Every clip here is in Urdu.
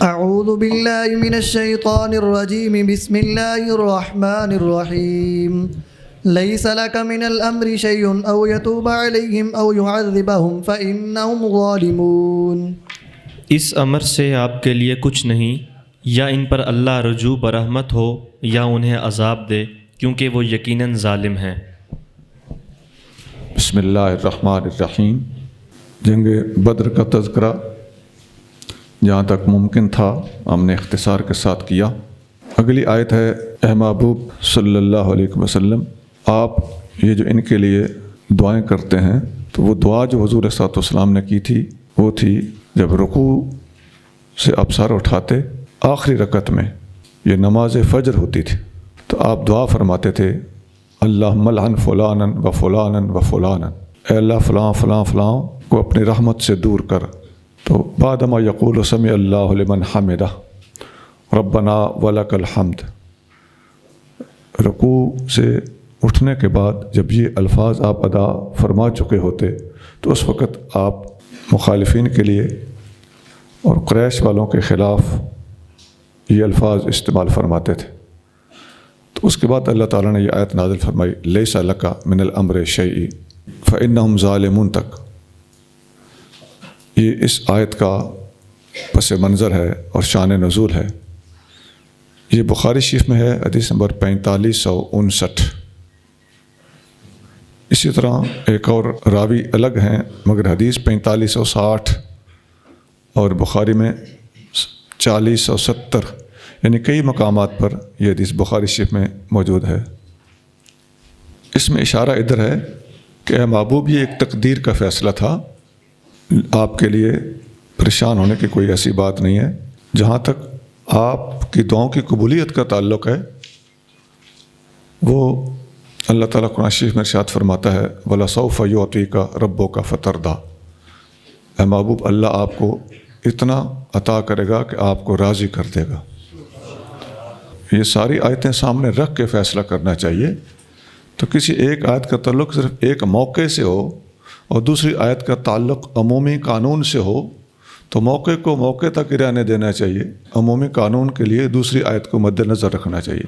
اعوذ باللہ من الشیطان الرجیم بسم اللہ الرحمن الرحیم لیس لک من الامر شیء او یتوب علیہم او یعذبہم فإنہم ظالمون۔ اس امر سے آپ کے لیے کچھ نہیں، یا ان پر اللہ رجوع برحمت ہو یا انہیں عذاب دے، کیونکہ وہ یقیناً ظالم ہیں۔ بسم اللہ الرحمن الرحیم۔ جنگ بدر کا تذکرہ جہاں تک ممکن تھا ہم نے اختصار کے ساتھ کیا۔ اگلی آیت ہے، اے محبوب صلی اللہ علیہ وسلم، آپ یہ جو ان کے لیے دعائیں کرتے ہیں، تو وہ دعا جو حضور صلی اللہ علیہ وسلم نے کی تھی وہ تھی جب رکوع سے آپ سر اٹھاتے آخری رکعت میں، یہ نماز فجر ہوتی تھی، تو آپ دعا فرماتے تھے، اللہم لعن فلانا و فلانا و فلانا، اے اللہ فلاں فلاں فلاں کو اپنی رحمت سے دور کر۔ تو بعدما یقول سمع اللہ لمن حمدہ ربنا ولک الحمد، رکوع سے اٹھنے کے بعد جب یہ الفاظ آپ ادا فرما چکے ہوتے تو اس وقت آپ مخالفین کے لیے اور قریش والوں کے خلاف یہ الفاظ استعمال فرماتے تھے۔ تو اس کے بعد اللہ تعالیٰ نے یہ آیت نازل فرمائی، لیس لک من الامر شیء فإنہم ظالمون تک۔ یہ اس آیت کا پس منظر ہے اور شان نزول ہے۔ یہ بخاری شریف میں ہے، حدیث نمبر 4559۔ اسی طرح ایک اور راوی الگ ہیں مگر حدیث 4560 اور بخاری میں 4070، یعنی کئی مقامات پر یہ حدیث بخاری شریف میں موجود ہے۔ اس میں اشارہ ادھر ہے کہ اے محبوب، یہ ایک تقدیر کا فیصلہ تھا، آپ کے لیے پریشان ہونے کی کوئی ایسی بات نہیں ہے۔ جہاں تک آپ کی دعاؤں کی قبولیت کا تعلق ہے، وہ اللہ تعالیٰ قرآن شریف میں ارشاد فرماتا ہے، وَلَسَوْفَ يُعْطِيكَ رَبُّكَ فَتَرْضَىٰ، اے محبوب اللہ آپ کو اتنا عطا کرے گا کہ آپ کو راضی کر دے گا۔ یہ ساری آیتیں سامنے رکھ کے فیصلہ کرنا چاہیے۔ تو کسی ایک آیت کا تعلق صرف ایک موقع سے ہو اور دوسری آیت کا تعلق عمومی قانون سے ہو تو موقع کو موقع تک ہی رہنے دینا چاہیے، عمومی قانون کے لیے دوسری آیت کو مد نظر رکھنا چاہیے۔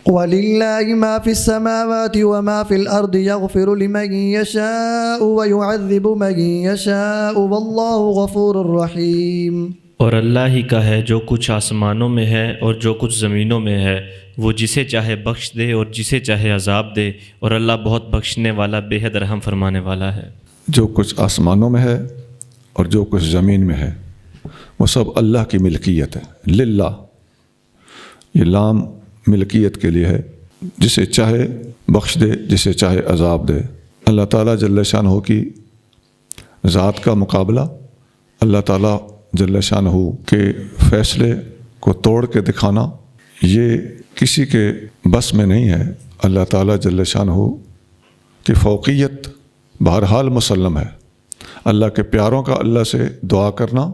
وَلِلَّهِ مَا فِي السَّمَاوَاتِ وَمَا فِي الْأَرْضِ يَغْفِرُ لِمَن يَشَاءُ وَيُعَذِّبُ مَن يَشَاءُ وَاللَّهُ غَفُورٌ رَحِيمٌ۔ اور اللہ ہی کا ہے جو کچھ آسمانوں میں ہے اور جو کچھ زمینوں میں ہے، وہ جسے چاہے بخش دے اور جسے چاہے عذاب دے، اور اللہ بہت بخشنے والا بے حد رحم فرمانے والا ہے۔ جو کچھ آسمانوں میں ہے اور جو کچھ زمین میں ہے وہ سب اللہ کی ملکیت ہے، للہ، یہ لام ملکیت کے لیے ہے، جسے چاہے بخش دے جسے چاہے عذاب دے۔ اللہ تعالیٰ جل شانہ کی ذات کا مقابلہ اللہ تعالیٰ جل شانہ کے فیصلے کو توڑ کے دکھانا یہ کسی کے بس میں نہیں ہے۔ اللہ تعالیٰ جل شانہ کی فوقیت بہرحال مسلم ہے۔ اللہ کے پیاروں کا اللہ سے دعا کرنا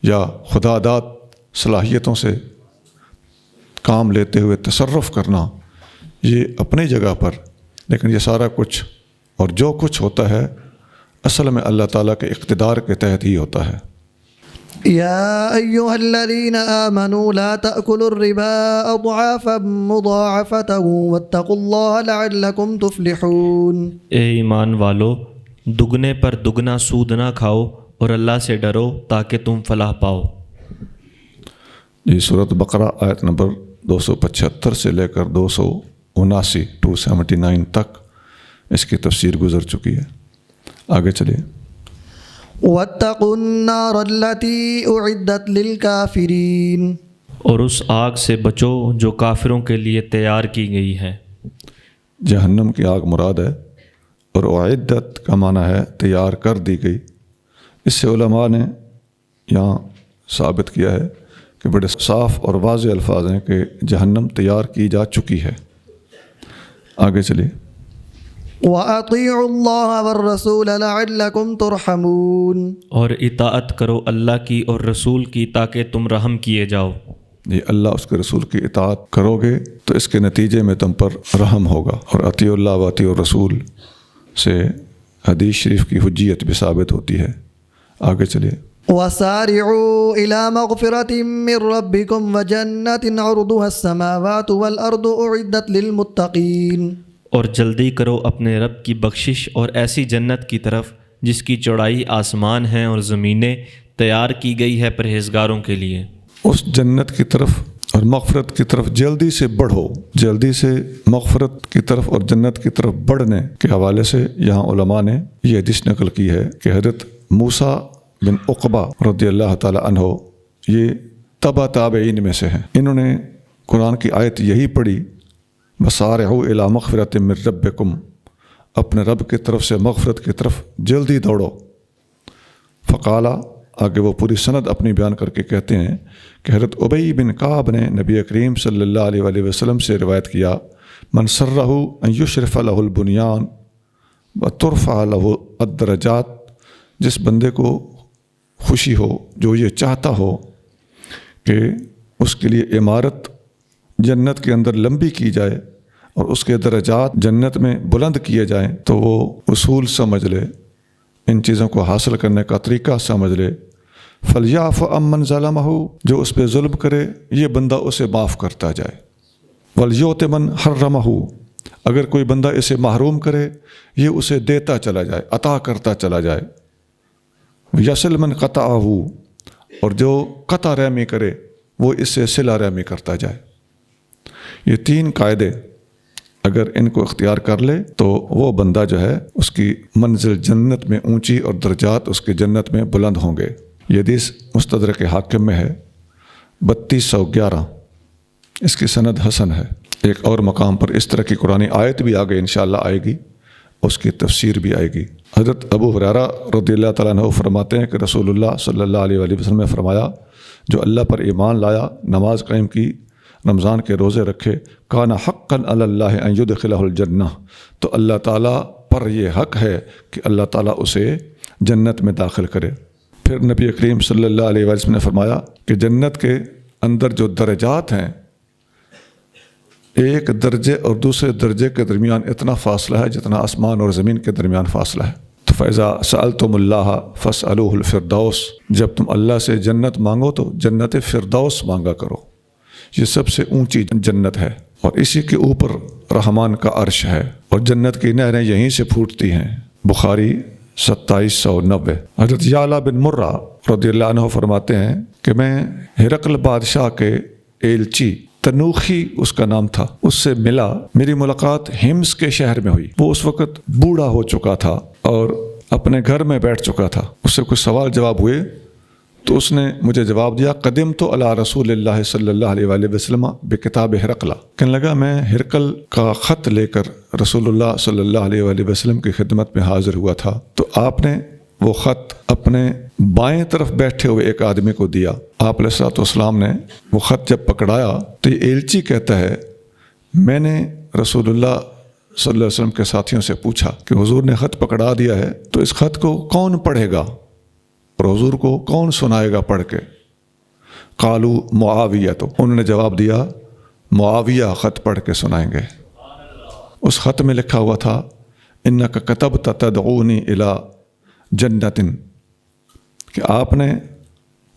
یا خدا داد صلاحیتوں سے کام لیتے ہوئے تصرف کرنا یہ اپنی جگہ پر، لیکن یہ سارا کچھ اور جو کچھ ہوتا ہے اصل میں اللہ تعالیٰ کے اقتدار کے تحت ہی ہوتا ہے۔ يا أيها الذين آمنوا لا تأكلوا الربا أضعافا مضاعفة واتقوا الله لعلكم تفلحون۔ اے ایمان والو، دگنے پر دگنا سود نہ کھاؤ اور اللہ سے ڈرو تاکہ تم فلاح پاؤ۔ یہ سورۃ بقرہ آیت نمبر 275 سے لے کر 279 تک اس کی تفسیر گزر چکی ہے۔ آگے چلیے۔ واتقوا النار التي أعدت للكافرين، اور اس آگ سے بچو جو کافروں کے لیے تیار کی گئی ہے۔ جہنم کی آگ مراد ہے، اور اعدت کا معنی ہے تیار کر دی گئی۔ اس سے علماء نے یہاں ثابت کیا ہے کہ بڑے صاف اور واضح الفاظ ہیں کہ جہنم تیار کی جا چکی ہے۔ آگے چلیے۔ وَأَطِيعُوا اللَّهَ وَالرَّسُولَ لَعَلَّكُمْ تُرْحَمُونَ، اور اطاعت کرو اللہ کی اور رسول کی تاکہ تم رحم کیے جاؤ۔ یہ اللہ اس کے رسول کی اطاعت کرو گے تو اس کے نتیجے میں تم پر رحم ہوگا۔ اور اطیع اللہ و اطیع الرسول سے حدیث شریف کی حجیت بھی ثابت ہوتی ہے۔ آگے چلیے۔ وسارعوا إلى مغفرة من ربكم وجنة عرضها السماوات والأرض أعدت للمتقين۔ اور جلدی کرو اپنے رب کی بخشش اور ایسی جنت کی طرف جس کی چوڑائی آسمان ہیں اور زمینیں، تیار کی گئی ہے پرہیزگاروں کے لیے۔ اس جنت کی طرف اور مغفرت کی طرف جلدی سے بڑھو۔ جلدی سے مغفرت کی طرف اور جنت کی طرف بڑھنے کے حوالے سے یہاں علماء نے یہ حدیث نقل کی ہے کہ حضرت موسیٰ بن عقبہ رضی اللہ تعالی عنہ یہ تبع تابعین میں سے ہیں۔ انہوں نے قرآن کی آیت یہی پڑھی، وسارعوا الی مغفرۃ من ربکم، اپنے رب کی طرف سے مغفرت کی طرف جلدی دوڑو۔ فقالا، آگے وہ پوری سند اپنی بیان کر کے کہتے ہیں کہ حضرت ابی بن کعب نے نبی کریم صلی اللہ علیہ وآلہ وسلم سے روایت کیا، من سرہ ان یشرف لہ البنیان وترفع لہ الدرجات، جس بندے کو خوشی ہو، جو یہ چاہتا ہو کہ اس کے لیے عمارت جنت کے اندر لمبی کی جائے اور اس کے درجات جنت میں بلند کیے جائیں، تو وہ اصول سمجھ لے، ان چیزوں کو حاصل کرنے کا طریقہ سمجھ لے۔ فلیعف عمن ظلمہ، جو اس پہ ظلم کرے یہ بندہ اسے معاف کرتا جائے۔ ولیعط من حرمہ، اگر کوئی بندہ اسے محروم کرے یہ اسے دیتا چلا جائے، عطا کرتا چلا جائے۔ یصل من قطعہ، اور جو قطع رحمی کرے وہ اس سے صلہ رحمی کرتا جائے۔ یہ تین قاعدے اگر ان کو اختیار کر لے تو وہ بندہ جو ہے اس کی منزل جنت میں اونچی اور درجات اس کے جنت میں بلند ہوں گے۔ یہ حدیث مستدرک حاکم میں ہے 3211، اس کی سند حسن ہے۔ ایک اور مقام پر اس طرح کی قرآنی آیت بھی آگے انشاءاللہ آئے گی، اس کی تفسیر بھی آئے گی۔ حضرت ابو ہریرہ رضی اللہ تعالیٰ عنہ فرماتے ہیں کہ رسول اللہ صلی اللہ علیہ وآلہ وسلم نے فرمایا، جو اللہ پر ایمان لایا، نماز قائم کی، رمضان کے روزے رکھے، کان حقا علی اللہ ان یدخلہ الجنہ، تو اللہ تعالیٰ پر یہ حق ہے کہ اللہ تعالیٰ اسے جنت میں داخل کرے۔ پھر نبی کریم صلی اللہ علیہ وسلم نے فرمایا کہ جنت کے اندر جو درجات ہیں، ایک درجے اور دوسرے درجے کے درمیان اتنا فاصلہ ہے جتنا آسمان اور زمین کے درمیان فاصلہ ہے۔ تو فَإِذَا سَأَلْتُمُ اللَّهَ فَاسْأَلُوهُ الْفِرْدَوْسَ، جب تم اللہ سے جنت مانگو تو جنت فردوس مانگا کرو، یہ سب سے اونچی جنت ہے اور اسی کے اوپر رحمان کا عرش ہے، اور جنت کی نہریں یہیں سے پھوٹتی ہیں۔ بخاری 2790۔ حضرت یعلا بن مرہ رضی اللہ عنہ فرماتے ہیں کہ میں ہرقل بادشاہ کے ایلچی، تنوخی اس کا نام تھا، اس سے ملا۔ میری ملاقات ہمس کے شہر میں ہوئی۔ وہ اس وقت بوڑھا ہو چکا تھا اور اپنے گھر میں بیٹھ چکا تھا۔ اس سے کچھ سوال جواب ہوئے تو اس نے مجھے جواب دیا، قدمت علی رسول اللہ صلی اللہ علیہ وآلہ وسلم بکتاب ہرقل، کہنے لگا میں ہرقل کا خط لے کر رسول اللہ صلی اللہ علیہ وآلہ وسلم کی خدمت میں حاضر ہوا تھا، تو آپ نے وہ خط اپنے بائیں طرف بیٹھے ہوئے ایک آدمی کو دیا۔ آپ علیہ الصلوۃ والسلام نے وہ خط جب پکڑایا تو یہ ایلچی کہتا ہے، میں نے رسول اللہ صلی اللہ علیہ وسلم کے ساتھیوں سے پوچھا کہ حضور نے خط پکڑا دیا ہے تو اس خط کو کون پڑھے گا اور حضور کو کون سنائے گا پڑھ کے؟ قالو معاویہ، تو انہوں نے جواب دیا معاویہ خط پڑھ کے سنائیں گے۔ اس خط میں لکھا ہوا تھا، انک کتبت تدعونی الی جنت، کہ آپ نے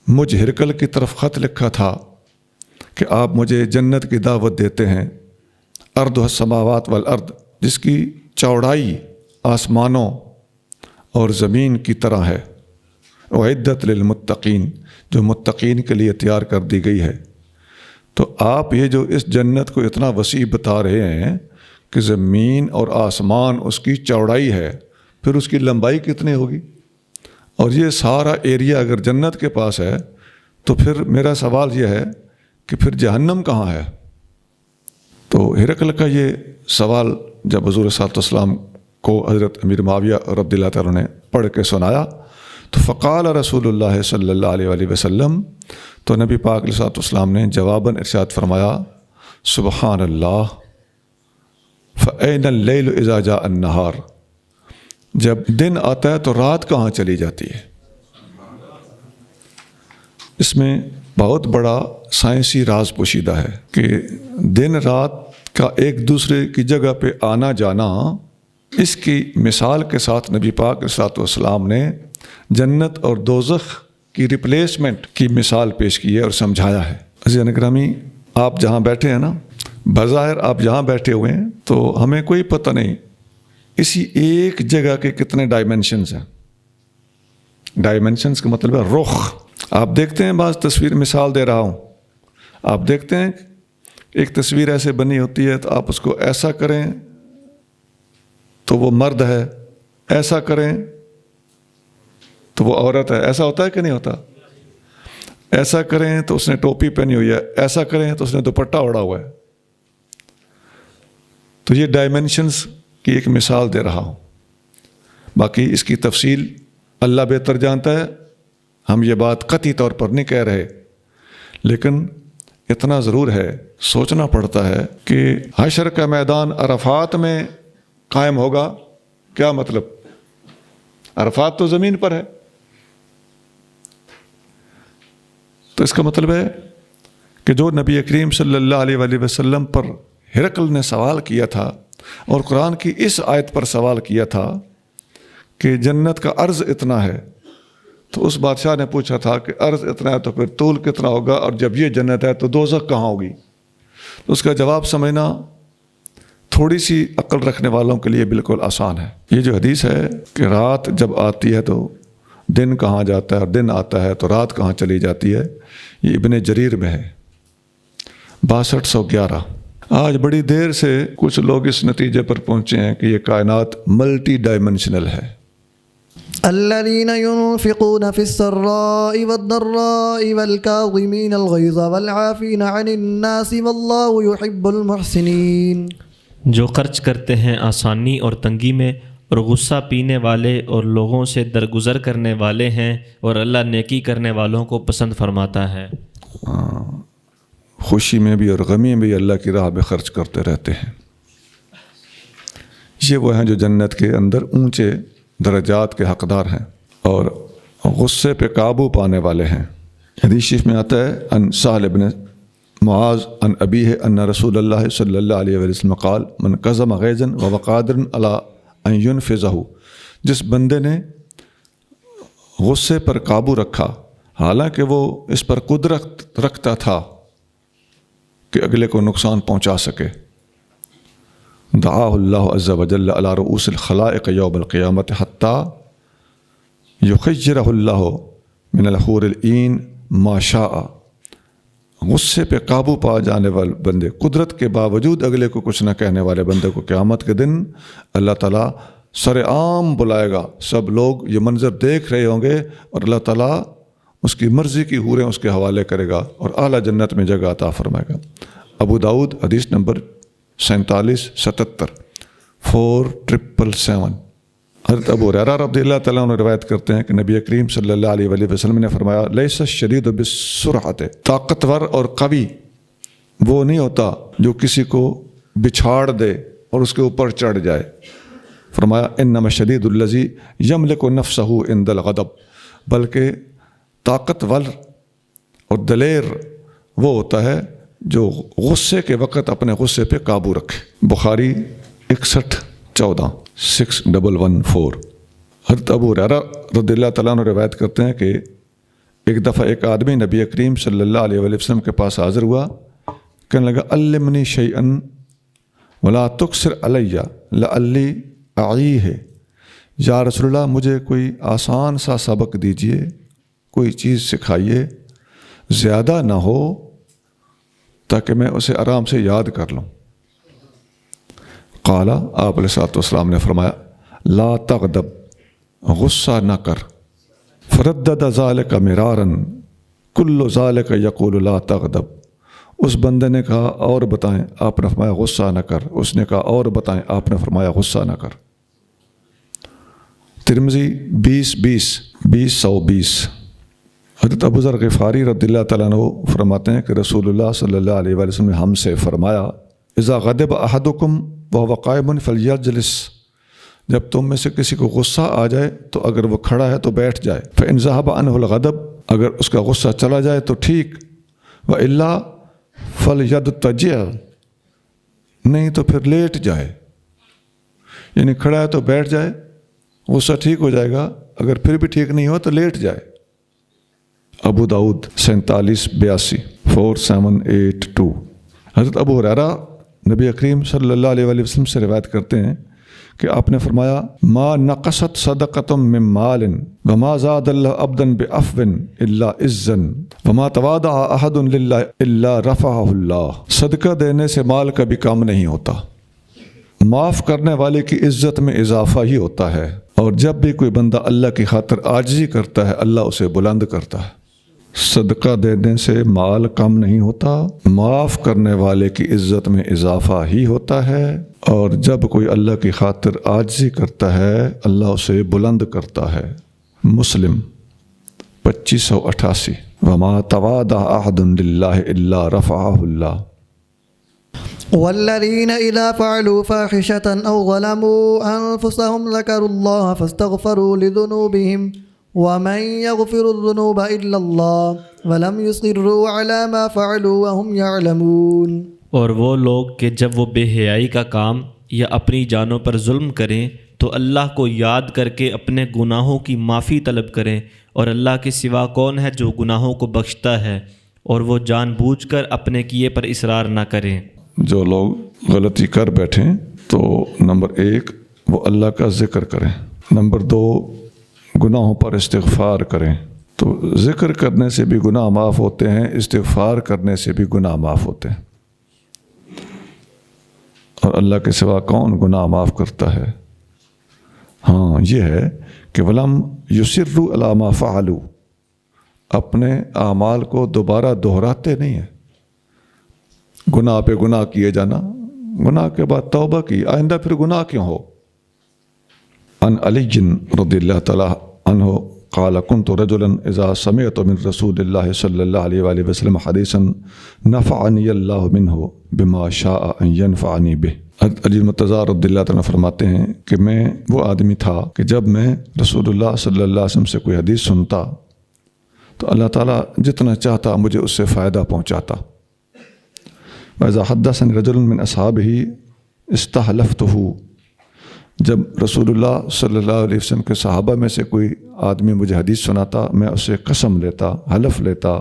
مجھ ہرقل کی طرف خط لکھا تھا کہ آپ مجھے جنت کی دعوت دیتے ہیں، ارض السماوات والارض، جس کی چوڑائی آسمانوں اور زمین کی طرح ہے، اعدت للمتقین، جو متقین کے لیے تیار کر دی گئی ہے۔ تو آپ یہ جو اس جنت کو اتنا وسیع بتا رہے ہیں کہ زمین اور آسمان اس کی چوڑائی ہے، پھر اس کی لمبائی کتنی ہوگی؟ اور یہ سارا ایریا اگر جنت کے پاس ہے تو پھر میرا سوال یہ ہے کہ پھر جہنم کہاں ہے؟ تو ہرقل کا یہ سوال جب حضور صلی اللہ علیہ وسلم کو حضرت امیر معاویہ رضی اللہ تعالیٰ نے پڑھ کے سنایا تو فقال رسول اللہ صلی اللہ علیہ وآلہ وسلم، تو نبی پاک علیہ الصلوۃ والسلام نے جواباً ارشاد فرمایا، سبحان اللہ، فأین اللیل اذا جاء النہار، جب دن آتا ہے تو رات کہاں چلی جاتی ہے؟ اس میں بہت بڑا سائنسی راز پوشیدہ ہے کہ دن رات کا ایک دوسرے کی جگہ پہ آنا جانا، اس کی مثال کے ساتھ نبی پاک علیہ الصلوۃ والسلام نے جنت اور دوزخ کی ریپلیسمنٹ کی مثال پیش کی ہے اور سمجھایا ہے۔ عزیزان گرامی، آپ جہاں بیٹھے ہیں نا، بظاہر آپ جہاں بیٹھے ہوئے ہیں تو ہمیں کوئی پتہ نہیں اسی ایک جگہ کے کتنے ڈائمنشنز ہیں۔ ڈائمنشنز کا مطلب ہے رخ۔ آپ دیکھتے ہیں بعض تصویر، مثال دے رہا ہوں، آپ دیکھتے ہیں ایک تصویر ایسے بنی ہوتی ہے تو آپ اس کو ایسا کریں تو وہ مرد ہے، ایسا کریں تو وہ عورت ہے۔ ایسا ہوتا ہے کہ نہیں ہوتا؟ ایسا کریں تو اس نے ٹوپی پہنی ہوئی ہے، ایسا کریں تو اس نے دوپٹہ اوڑھا ہوا ہے۔ تو یہ ڈائمنشنز کی ایک مثال دے رہا ہوں، باقی اس کی تفصیل اللہ بہتر جانتا ہے، ہم یہ بات قطعی طور پر نہیں کہہ رہے، لیکن اتنا ضرور ہے، سوچنا پڑتا ہے کہ حشر کا میدان عرفات میں قائم ہوگا، کیا مطلب؟ عرفات تو زمین پر ہے، تو اس کا مطلب ہے کہ جو نبی کریم صلی اللہ علیہ وآلہ وسلم پر ہرقل نے سوال کیا تھا اور قرآن کی اس آیت پر سوال کیا تھا کہ جنت کا عرض اتنا ہے، تو اس بادشاہ نے پوچھا تھا کہ عرض اتنا ہے تو پھر طول کتنا ہوگا، اور جب یہ جنت ہے تو دوزخ کہاں ہوگی؟ تو اس کا جواب سمجھنا تھوڑی سی عقل رکھنے والوں کے لیے بالکل آسان ہے۔ یہ جو حدیث ہے کہ رات جب آتی ہے تو دن کہاں جاتا ہے، اور دن آتا ہے تو رات کہاں چلی جاتی ہے، یہ ابن جریر میں ہے 6211۔ آج بڑی دیر سے کچھ لوگ اس نتیجے پر پہنچے ہیں کہ یہ کائنات ملٹی ڈائمنشنل ہے۔ الذين ينفقون في السراء والضراء والكاظمين الغيظ والعافين عن الناس والله يحب المحسنين۔ جو خرچ کرتے ہیں آسانی اور تنگی میں، اور غصہ پینے والے اور لوگوں سے درگزر کرنے والے ہیں، اور اللہ نیکی کرنے والوں کو پسند فرماتا ہے۔ خوشی میں بھی اور غمی میں بھی اللہ کی راہ میں خرچ کرتے رہتے ہیں۔ یہ وہ ہیں جو جنت کے اندر اونچے درجات کے حقدار ہیں اور غصے پہ قابو پانے والے ہیں۔ حدیث شریف میں آتا ہے ان سہل بن معاذ ان ابیہ ان رسول اللہ صلی اللہ علیہ وسلم قال من کظم غیظا وهو قادر علی ان ينفذه، جس بندے نے غصے پر قابو رکھا حالانکہ وہ اس پر قدرت رکھتا تھا کہ اگلے کو نقصان پہنچا سکے، دعاہ اللہ عز وجل علی رؤوس الخلائق یوم القیامت حتی یخیرہ اللہ من الحور العین ما شاء۔ غصے پہ قابو پا جانے والے بندے، قدرت کے باوجود اگلے کو کچھ نہ کہنے والے بندے کو قیامت کے دن اللہ تعالیٰ سر عام بلائے گا، سب لوگ یہ منظر دیکھ رہے ہوں گے اور اللہ تعالیٰ اس کی مرضی کی حوریں اس کے حوالے کرے گا اور اعلیٰ جنت میں جگہ عطا فرمائے گا۔ ابو داؤد حدیث نمبر 4777 4777۔ حضرت ابو ہریرہ رضی اللہ تعالیٰ عنہ روایت کرتے ہیں کہ نبی کریم صلی اللہ علیہ وآلہ وسلم نے فرمایا لیس الشدید بالسرعۃ، طاقتور اور قوی وہ نہیں ہوتا جو کسی کو بچھاڑ دے اور اس کے اوپر چڑھ جائے، فرمایا انما الشدید الذی یملک نفسہ عند الغضب، بلکہ طاقتور اور دلیر وہ ہوتا ہے جو غصے کے وقت اپنے غصے پہ قابو رکھے۔ بخاری 6114 6114۔ حضرت ابو ہریرہ رضی اللہ تعالیٰ عنہ روایت کرتے ہیں کہ ایک دفعہ ایک آدمی نبی کریم صلی اللہ علیہ وآلہ وسلم کے پاس حاضر ہوا، کہنے لگا علمنی شیئا ولا تکثر علی لعلی اعیہ، یا رسول اللہ مجھے کوئی آسان سا سبق دیجئے، کوئی چیز سکھائیے، زیادہ نہ ہو تاکہ میں اسے آرام سے یاد کر لوں۔ قال، آپ علیہ السلام نے فرمایا لا تغضب، غصہ نہ کر۔ فردد ذالک مرارا کل ذالک یقول لا تغضب، اس بندے نے کہا اور بتائیں، آپ نے فرمایا غصہ نہ کر، اس نے کہا اور بتائیں، آپ نے فرمایا غصہ نہ کر۔ ترمذی 2020۔ حضرت ابو ذر غفاری رضی اللہ تعالیٰ عنہ فرماتے ہیں کہ رسول اللہ صلی اللہ علیہ وآلہ وسلم نے ہم سے فرمایا اذا غضب احدکم وهو قائم فلیجلس، جب تم میں سے کسی کو غصہ آ جائے تو اگر وہ کھڑا ہے تو بیٹھ جائے، فإن ذهب عنه الغضب، اگر اس کا غصہ چلا جائے تو ٹھیک، وإلا فلیضطجع، نہیں تو پھر لیٹ جائے، یعنی کھڑا ہے تو بیٹھ جائے، غصہ ٹھیک ہو جائے گا، اگر پھر بھی ٹھیک نہیں ہو تو لیٹ جائے۔ ابو داؤد 4782 4782۔ حضرت ابو ہریرہ نبی کریم صلی اللہ علیہ وآلہ وسلم سے روایت کرتے ہیں کہ آپ نے فرمایا ما نقصت صدقۃ من مال وما زاد اللہ عبدا بعفو الا عزا وما تواضع احد للہ الا رفعہ اللہ۔ صدقہ دینے سے مال کبھی کم نہیں ہوتا، معاف کرنے والے کی عزت میں اضافہ ہی ہوتا ہے، اور جب بھی کوئی بندہ اللہ کی خاطر عاجزی کرتا ہے اللہ اسے بلند کرتا ہے۔ صدقہ دینے سے مال کم نہیں ہوتا، معاف کرنے والے کی عزت میں اضافہ ہی ہوتا ہے، اور جب کوئی اللہ کی خاطر عاجزی کرتا ہے اللہ اسے بلند کرتا ہے۔ مسلم 2588۔ وما تواضع احد للہ الا رفعہ اللہ۔ والذين إذا فعلوا فاحشة أو ظلموا أنفسهم ذكروا الله فاستغفروا لذنوبهم ومن يغفر الذنوب إلا الله ولم يصروا على ما فعلوا وهم يعلمون۔ اور وہ لوگ کہ جب وہ بے حیائی کا کام یا اپنی جانوں پر ظلم کریں تو اللہ کو یاد کر کے اپنے گناہوں کی معافی طلب کریں، اور اللہ کے سوا کون ہے جو گناہوں کو بخشتا ہے، اور وہ جان بوجھ کر اپنے کیے پر اصرار نہ کریں۔ جو لوگ غلطی کر بیٹھیں تو نمبر 1 وہ اللہ کا ذکر کریں، نمبر 2 گناہوں پر استغفار کریں۔ تو ذکر کرنے سے بھی گناہ معاف ہوتے ہیں، استغفار کرنے سے بھی گناہ معاف ہوتے ہیں، اور اللہ کے سوا کون گناہ معاف کرتا ہے؟ ہاں یہ ہے کہ ولم یصروا علی ما فعلوا، اپنے اعمال کو دوبارہ دہراتے نہیں ہیں۔ گناہ پہ گناہ کیے جانا، گناہ کے بعد توبہ کی، آئندہ پھر گناہ کیوں ہو؟ عن علی رضی اللہ تعالی عنہ قال كنت رجلا اذا سمعت من رسول اللہ صلی اللہ علیہ وآلہ وسلم حدیثا نفعنی اللہ منہ بما شاء ان ینفعنی بہ۔ علی مرتضیٰ رضی اللہ تعالیٰ فرماتے ہیں کہ میں وہ آدمی تھا کہ جب میں رسول اللہ صلی اللہ علیہ وسلم سے کوئی حدیث سنتا تو اللہ تعالیٰ جتنا چاہتا مجھے اس سے فائدہ پہنچاتا۔ وَإِذَا حَدَّثَنِي رَجُلٌ مِّنْ أَصْحَابِهِ اسْتَحْلَفْتُهُ، جب رسول اللہ صلی اللہ علیہ وسلم کے صحابہ میں سے کوئی آدمی مجھے حدیث سناتا میں اس سے قسم لیتا، حلف لیتا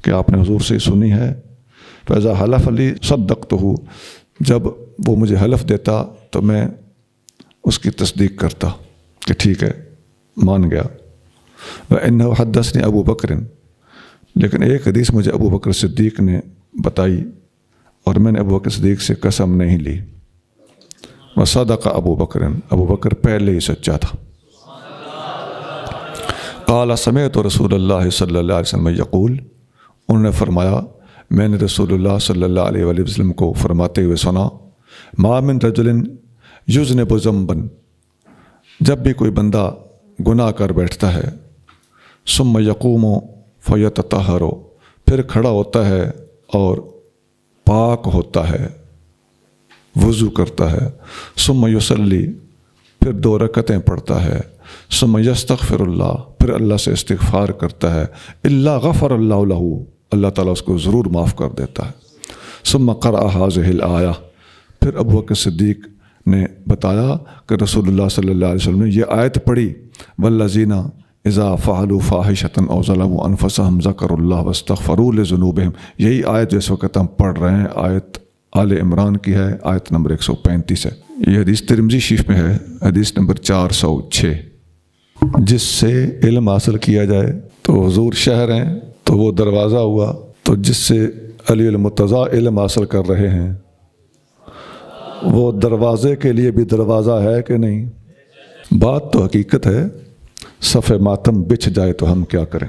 کہ آپ نے حضور سے سنی ہے۔ فَإِذَا حَلَفَ لِي صَدَّقْتُهُ، جب وہ مجھے حلف دیتا تو میں اس کی تصدیق کرتا کہ ٹھیک ہے مان گیا۔ وَإِنَّهُ حَدَّثَنِي أَبُو بَكْرٍ، لیکن ایک حدیث مجھے ابو بکر صدیق نے بتائی اور میں نے ابو بکر صدیق سے قسم نہیں لی۔ وصدق ابو بکر، ابو بکر پہلے ہی سچا تھا۔ قال سمعت رسول اللہ صلی اللہ علیہ وسلم یقول، انہوں نے فرمایا میں نے رسول اللہ صلی اللہ علیہ وآلہ وسلم کو فرماتے ہوئے سنا، ما من رجل یذنب ذنبا، جب بھی کوئی بندہ گناہ کر بیٹھتا ہے، ثم یقوم فیتطہر، پھر کھڑا ہوتا ہے اور پاک ہوتا ہے، وضو کرتا ہے، ثم یصلی، پھر 2 رکعتیں پڑھتا ہے، ثم یستغفر اللہ، پھر اللہ سے استغفار کرتا ہے، الا غفر اللہ لہ، اللہ تعالیٰ اس کو ضرور معاف کر دیتا ہے۔ ثم قرأ هذه الآیہ، پھر ابو بکر صدیق نے بتایا کہ رسول اللہ صلی اللہ علیہ وسلم نے یہ آیت پڑھی، والذین اذا فعلوا فاحشة او ظلموا انفسهم ذکروا اللہ واستغفروا لذنوبهم، یہی آیت جو اس وقت ہم پڑھ رہے ہیں آیت آل عمران کی ہے، آیت نمبر 135 ہے۔ یہ حدیث ترمذی شریف میں ہے، حدیث نمبر 406۔ جس سے علم حاصل کیا جائے تو حضور شہر ہیں تو وہ دروازہ ہوا، تو جس سے علی المرتضیٰ علم حاصل کر رہے ہیں وہ دروازے کے لیے بھی دروازہ ہے کہ نہیں؟ بات تو حقیقت ہے، صف ماتم بچھ جائے تو ہم کیا کریں۔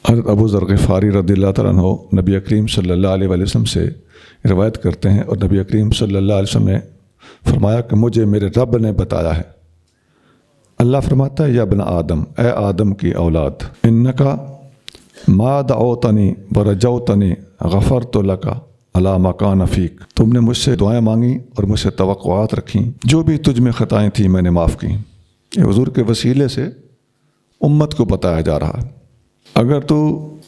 حضرت ابو ذر غفاری رضی اللہ تعالیٰ عنہ نبی کریم صلی اللہ علیہ وآلہ وسلم سے روایت کرتے ہیں، اور نبی کریم صلی اللہ علیہ وسلم نے فرمایا کہ مجھے میرے رب نے بتایا ہے۔ اللہ فرماتا ہے یا ابن آدم، اے آدم کی اولاد، انکا ما دعوتنی ورجوتنی غفرت لکا علی ما کان فیک، تم نے مجھ سے دعائیں مانگی اور مجھ سے توقعات رکھیں، جو بھی تجھ میں خطائیں تھیں میں نے معاف کی۔ یہ حضور کے وسیلے سے امت کو بتایا جا رہا ہے۔ اگر تو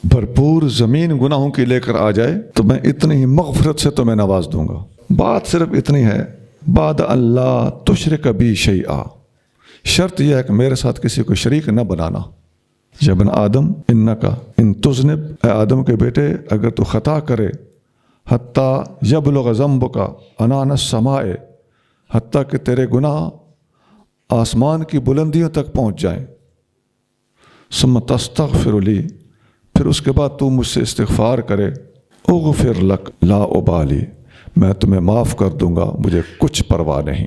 بھرپور زمین گناہوں کی لے کر آ جائے تو میں اتنی ہی مغفرت سے تمہیں نواز دوں گا۔ بات صرف اتنی ہے، بعد اللہ تشرک بی شیئا، شرط یہ ہے کہ میرے ساتھ کسی کو شریک نہ بنانا۔ یا ابن آدم انکا ان تذنب، اے آدم کے بیٹے اگر تو خطا کرے، حتیٰ یبلغ ذنبک عنان السماء، حتیٰ کہ تیرے گناہ آسمان کی بلندیوں تک پہنچ جائیں، ثم تستغفر لی، پھر اس کے بعد تو مجھ سے استغفار کرے، اغفر لک لا ابالی، میں تمہیں معاف کر دوں گا، مجھے کچھ پرواہ نہیں۔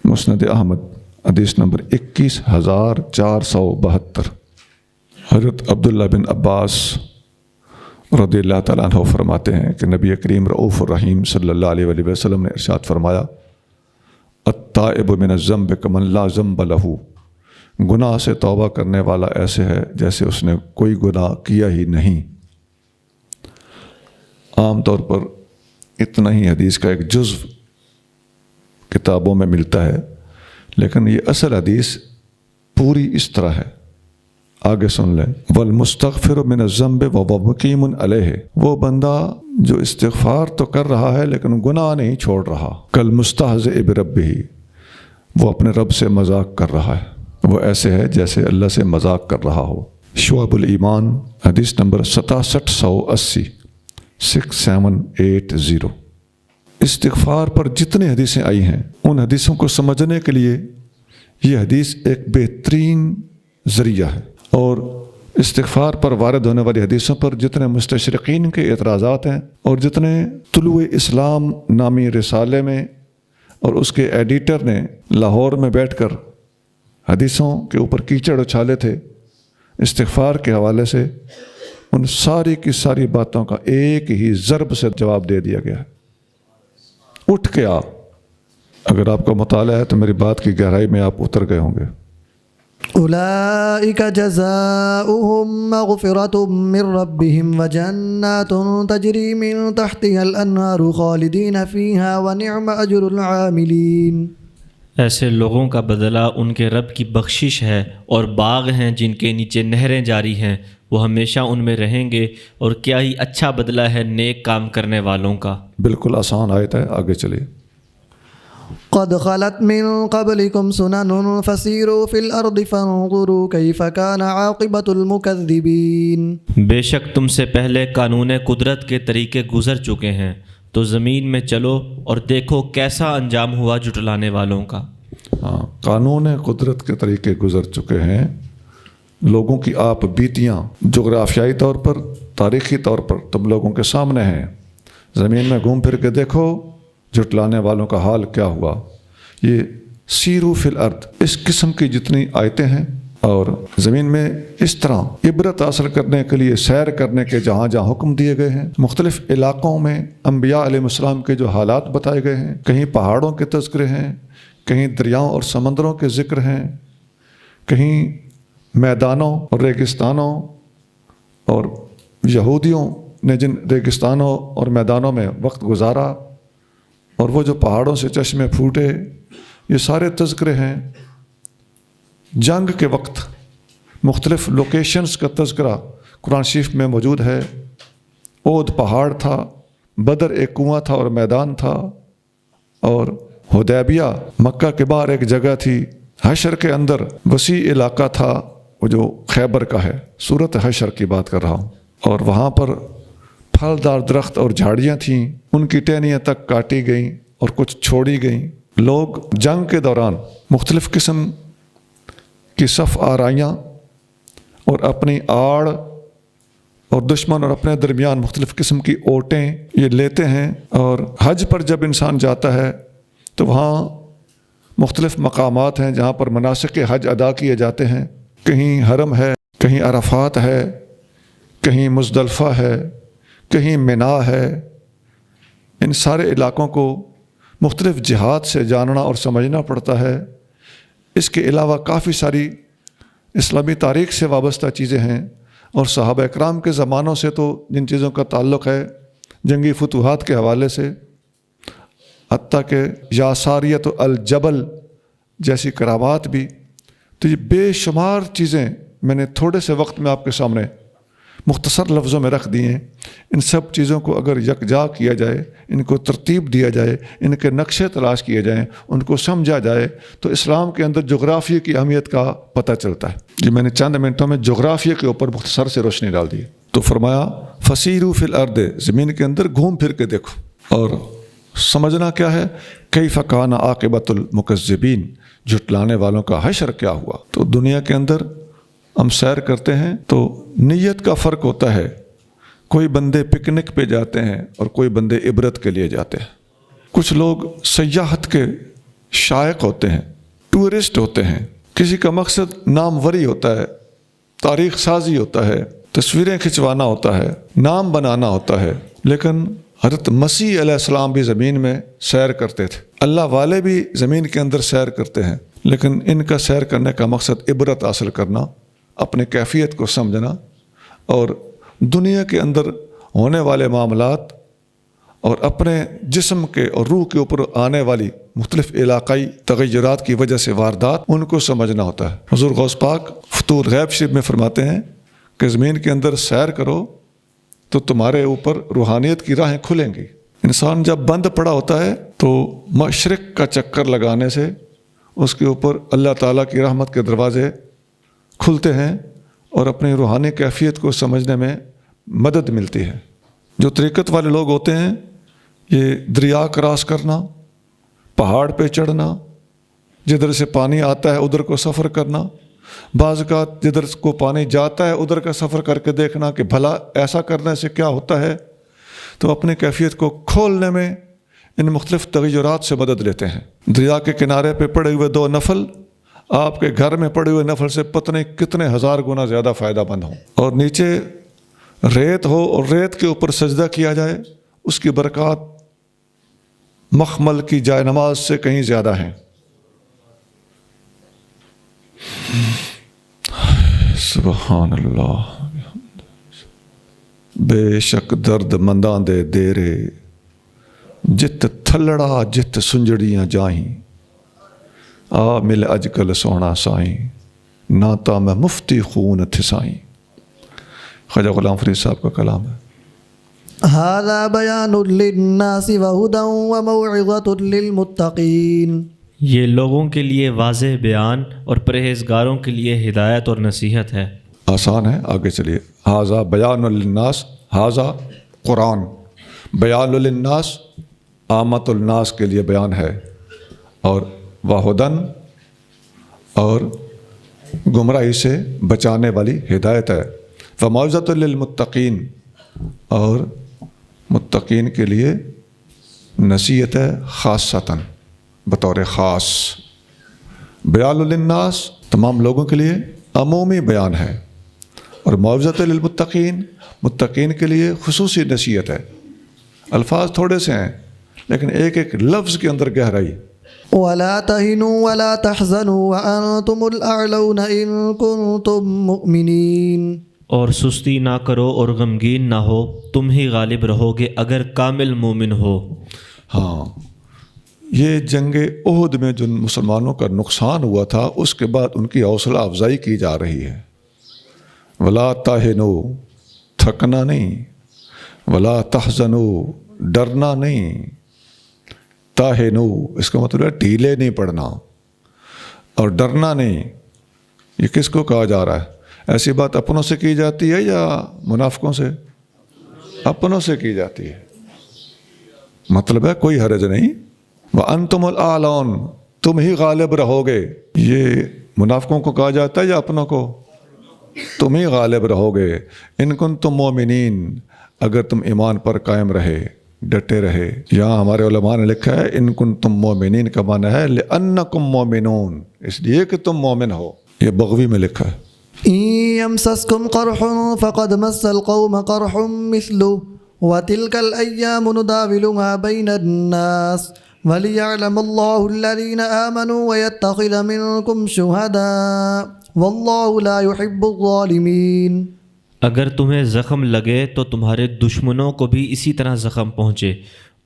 مسند احمد حدیث نمبر 21472۔ حضرت عبداللہ بن عباس رضی اللہ تعالیٰ عنہ فرماتے ہیں کہ نبی کریم رؤوف الرحیم صلی اللہ علیہ وآلہ وسلم نے ارشاد فرمایا، التائب من الذنب کمن لا ذنب لہ، گناہ سے توبہ کرنے والا ایسے ہے جیسے اس نے کوئی گناہ کیا ہی نہیں۔ عام طور پر اتنا ہی حدیث کا ایک جزو کتابوں میں ملتا ہے، لیکن یہ اصل حدیث پوری اس طرح ہے، آگے سن لیں۔ والمستغفر من الذنب وهو مقیم علیہ، وہ بندہ جو استغفار تو کر رہا ہے لیکن گناہ نہیں چھوڑ رہا، کالمستہزئ بربہ، وہ اپنے رب سے مذاق کر رہا ہے، وہ ایسے ہے جیسے اللہ سے مذاق کر رہا ہو۔ شعب الایمان حدیث نمبر 6780 6780۔ استغفار پر جتنی حدیثیں آئی ہیں ان حدیثوں کو سمجھنے کے لیے یہ حدیث ایک بہترین ذریعہ ہے، اور استغفار پر وارد ہونے والی حدیثوں پر جتنے مستشرقین کے اعتراضات ہیں اور جتنے طلوع اسلام نامی رسالے میں اور اس کے ایڈیٹر نے لاہور میں بیٹھ کر حدیثوں کے اوپر کیچڑ اچھالے تھے استغفار کے حوالے سے، ان ساری کی ساری باتوں کا ایک ہی ضرب سے جواب دے دیا گیا ہے۔ اٹھ کے آ، اگر آپ کا مطالعہ ہے تو میری بات کی گہرائی میں آپ اتر گئے ہوں گے۔ أولئك جزاؤهم مغفرة من ربهم وجنات تجري من تحتها الأنهار خالدين فيها ونعم أجر العاملين۔ ایسے لوگوں کا بدلہ ان کے رب کی بخشش ہے، اور باغ ہیں جن کے نیچے نہریں جاری ہیں، وہ ہمیشہ ان میں رہیں گے، اور کیا ہی اچھا بدلہ ہے نیک کام کرنے والوں کا۔ بالکل آسان آیت ہے، آگے چلیے۔ قد خلت من قبلكم سنن فسيروا في الأرض فانظروا كيف كان عاقبة المكذبين۔ بے شک تم سے پہلے قانون قدرت کے طریقے گزر چکے ہیں، تو زمین میں چلو اور دیکھو کیسا انجام ہوا جھٹلانے والوں کا۔ ہاں، قانون قدرت کے طریقے گزر چکے ہیں، لوگوں کی آپ بیتیاں جغرافیائی طور پر، تاریخی طور پر تم لوگوں کے سامنے ہیں، زمین میں گھوم پھر کے دیکھو جھٹلانے والوں کا حال کیا ہوا۔ یہ سیرو فی الارض، اس قسم کی جتنی آیتیں ہیں اور زمین میں اس طرح عبرت حاصل کرنے کے لیے سیر کرنے کے جہاں جہاں حکم دیے گئے ہیں، مختلف علاقوں میں انبیاء علیہ السلام کے جو حالات بتائے گئے ہیں، کہیں پہاڑوں کے تذکرے ہیں، کہیں دریاؤں اور سمندروں کے ذکر ہیں، کہیں میدانوں اور ریگستانوں، اور یہودیوں نے جن ریگستانوں اور میدانوں میں وقت گزارا اور وہ جو پہاڑوں سے چشمے پھوٹے، یہ سارے تذکرے ہیں۔ جنگ کے وقت مختلف لوکیشنز کا تذکرہ قرآن شریف میں موجود ہے۔ اود پہاڑ تھا، بدر ایک کنواں تھا اور میدان تھا، اور حدیبیہ مکہ کے باہر ایک جگہ تھی، حشر کے اندر وسیع علاقہ تھا، وہ جو خیبر کا ہے، سورۃ حشر کی بات کر رہا ہوں، اور وہاں پر پھلدار درخت اور جھاڑیاں تھیں، ان کی ٹہنیاں تک کاٹی گئیں اور کچھ چھوڑی گئیں۔ لوگ جنگ کے دوران مختلف قسم کی صف آرائیاں اور اپنی آڑ اور دشمن اور اپنے درمیان مختلف قسم کی اوٹیں یہ لیتے ہیں، اور حج پر جب انسان جاتا ہے تو وہاں مختلف مقامات ہیں جہاں پر مناسک حج ادا کیے جاتے ہیں، کہیں حرم ہے، کہیں عرفات ہے، کہیں مزدلفہ ہے، کہیں منا ہے۔ ان سارے علاقوں کو مختلف جہات سے جاننا اور سمجھنا پڑتا ہے۔ اس کے علاوہ کافی ساری اسلامی تاریخ سے وابستہ چیزیں ہیں، اور صحابہ اکرام کے زمانوں سے تو جن چیزوں کا تعلق ہے جنگی فتوحات کے حوالے سے، حتیٰ کہ یا ساریت الجبل جیسی کرامات بھی، تو یہ بے شمار چیزیں میں نے تھوڑے سے وقت میں آپ کے سامنے مختصر لفظوں میں رکھ دیے ہیں۔ ان سب چیزوں کو اگر یکجا کیا جائے، ان کو ترتیب دیا جائے، ان کے نقشے تلاش کیے جائیں، ان کو سمجھا جائے، تو اسلام کے اندر جغرافیہ کی اہمیت کا پتہ چلتا ہے۔ جی میں نے چند منٹوں میں جغرافیہ کے اوپر مختصر سے روشنی ڈال دی۔ تو فرمایا فسیرو فی الارض، زمین کے اندر گھوم پھر کے دیکھو اور سمجھنا کیا ہے، کیف کان عاقبۃ المکذبین، جھٹلانے والوں کا حشر کیا ہوا۔ تو دنیا کے اندر ہم سیر کرتے ہیں تو نیت کا فرق ہوتا ہے، کوئی بندے پکنک پہ جاتے ہیں اور کوئی بندے عبرت کے لیے جاتے ہیں۔ کچھ لوگ سیاحت کے شائق ہوتے ہیں، ٹورسٹ ہوتے ہیں، کسی کا مقصد ناموری ہوتا ہے، تاریخ سازی ہوتا ہے، تصویریں کھنچوانا ہوتا ہے، نام بنانا ہوتا ہے۔ لیکن حضرت مسیح علیہ السلام بھی زمین میں سیر کرتے تھے، اللہ والے بھی زمین کے اندر سیر کرتے ہیں، لیکن ان کا سیر کرنے کا مقصد عبرت حاصل کرنا، اپنے کیفیت کو سمجھنا اور دنیا کے اندر ہونے والے معاملات اور اپنے جسم کے اور روح کے اوپر آنے والی مختلف علاقائی تغیرات کی وجہ سے واردات، ان کو سمجھنا ہوتا ہے۔ حضور غوث پاک فتور غیب شریف میں فرماتے ہیں کہ زمین کے اندر سیر کرو تو تمہارے اوپر روحانیت کی راہیں کھلیں گی۔ انسان جب بند پڑا ہوتا ہے تو مشرق کا چکر لگانے سے اس کے اوپر اللہ تعالیٰ کی رحمت کے دروازے کھلتے ہیں اور اپنی روحانی کیفیت کو سمجھنے میں مدد ملتی ہے۔ جو طریقت والے لوگ ہوتے ہیں، یہ دریا کراس کرنا، پہاڑ پہ چڑھنا، جدھر سے پانی آتا ہے ادھر کو سفر کرنا، بعض اوقات جدھر کو پانی جاتا ہے ادھر کا سفر کر کے دیکھنا کہ بھلا ایسا کرنے سے کیا ہوتا ہے، تو اپنی کیفیت کو کھولنے میں ان مختلف تغیرات سے مدد لیتے ہیں۔ دریا کے کنارے پہ پڑے ہوئے 2 نفل آپ کے گھر میں پڑے ہوئے نفل سے پتہ نہیں کتنے ہزار گنا زیادہ فائدہ مند ہوں، اور نیچے ریت ہو اور ریت کے اوپر سجدہ کیا جائے، اس کی برکات مخمل کی جائے نماز سے کہیں زیادہ ہیں۔ سبحان اللہ۔ بے شک درد منداں دے دیرے، جت تھلڑا جت سنجڑیاں جائیں، آ مل اج کل سونا سائیں، نہ تا میں مفتی خون تھسائیں۔ خواجہ غلام فرید صاحب کا کلام ہے۔ هذا بيان للناس وهدى وموعظة للمتقين۔ یہ لوگوں کے لیے واضح بیان اور پرہیزگاروں کے لیے ہدایت اور نصیحت ہے۔ آسان ہے، آگے چلیے۔ حاذا بیان للناس، حاذا قرآن، بیان للناس عامت الناس کے لیے بیان ہے، اور وہدن اور گمراہی سے بچانے والی ہدایت ہے، وموعظۃ للمتقین اور متقین کے لیے نصیحت ہے خاصتاً، بطور خاص۔ بیان للناس تمام لوگوں کے لیے عمومی بیان ہے، اور موعظۃ للمتقین متقین کے لیے خصوصی نصیحت ہے۔ الفاظ تھوڑے سے ہیں لیکن ایک ایک لفظ کے اندر گہرائی۔ ولا تهنوا ولا تحزنوا وأنتم الأعلون إن كنتم مؤمنين۔ اور سستی نہ کرو اور غمگین نہ ہو، تم ہی غالب رہو گے اگر کامل مومن ہو۔ ہاں، یہ جنگ احد میں جن مسلمانوں کا نقصان ہوا تھا اس کے بعد ان کی حوصلہ افزائی کی جا رہی ہے۔ ولا تہنوا، تھکنا نہیں، ولا تحزنوا، ڈرنا نہیں، تہنوا اس کا مطلب ہے ڈھیلے نہیں پڑنا اور ڈرنا نہیں۔ یہ کس کو کہا جا رہا ہے؟ ایسی بات اپنوں سے کی جاتی ہے یا منافقوں سے؟ اپنوں سے کی جاتی ہے، مطلب ہے کوئی حرج نہیں۔ وَأَنْتُمُ الْأَعْلَوْنَ، تم ہی غالب رہو گے۔ یہ منافقوں کو کہا جاتا ہے یا اپنوں کو؟ تم ہی غالب رہو گے۔ ان کنتم مومنین، اگر تم ایمان پر قائم رہے، ڈٹے رہے۔ یہاں ہمارے علماء نے لکھا ہے ان کنتم مومنین کا معنی ہے لأنکم مومنون، اس لیے کہ تم مومن ہو۔ یہ بغوی میں لکھا ہے۔ إن يمسسكم قرح فقد مس القوم قرح مثله وتلك الأيام نداولها بين الناس وليعلم الله الذين آمنوا ويتخذ منكم شهداء والله لا يحب الظالمين۔ اگر تمہیں زخم لگے تو تمہارے دشمنوں کو بھی اسی طرح زخم پہنچے،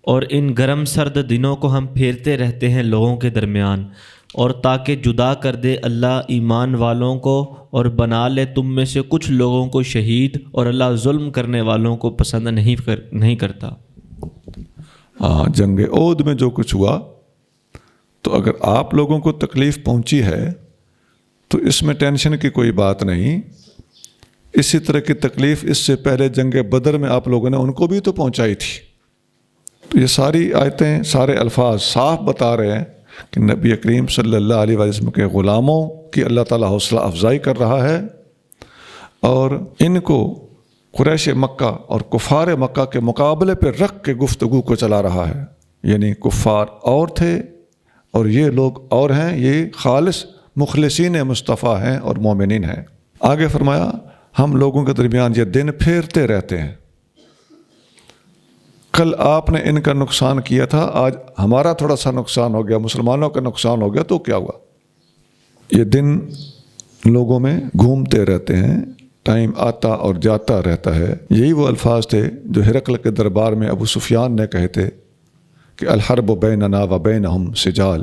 اور ان گرم سرد دنوں کو ہم پھیرتے رہتے ہیں لوگوں کے درمیان، اور تاکہ جدا کر دے اللہ ایمان والوں کو اور بنا لے تم میں سے کچھ لوگوں کو شہید، اور اللہ ظلم کرنے والوں کو پسند نہیں کرتا۔ ہاں، جنگ احد میں جو کچھ ہوا، تو اگر آپ لوگوں کو تکلیف پہنچی ہے تو اس میں ٹینشن کی کوئی بات نہیں۔ اسی طرح کی تکلیف اس سے پہلے جنگ بدر میں آپ لوگوں نے ان کو بھی تو پہنچائی تھی۔ تو یہ ساری آیتیں، سارے الفاظ صاف بتا رہے ہیں کہ نبی کریم صلی اللہ علیہ وسلم کے غلاموں کی اللہ تعالیٰ حوصلہ افزائی کر رہا ہے، اور ان کو قریش مکہ اور کفار مکہ کے مقابلے پہ رکھ کے گفتگو کو چلا رہا ہے۔ یعنی کفار اور تھے اور یہ لوگ اور ہیں، یہ خالص مخلصین مصطفیٰ ہیں اور مومنین ہیں۔ آگے فرمایا ہم لوگوں کے درمیان یہ دن پھیرتے رہتے ہیں۔ کل آپ نے ان کا نقصان کیا تھا، آج ہمارا تھوڑا سا نقصان ہو گیا، مسلمانوں کا نقصان ہو گیا، تو کیا ہوا؟ یہ دن لوگوں میں گھومتے رہتے ہیں، ٹائم آتا اور جاتا رہتا ہے۔ یہی وہ الفاظ تھے جو ہرقل کے دربار میں ابو سفیان نے کہے تھے کہ الحرب بیننا و بینہم سجال،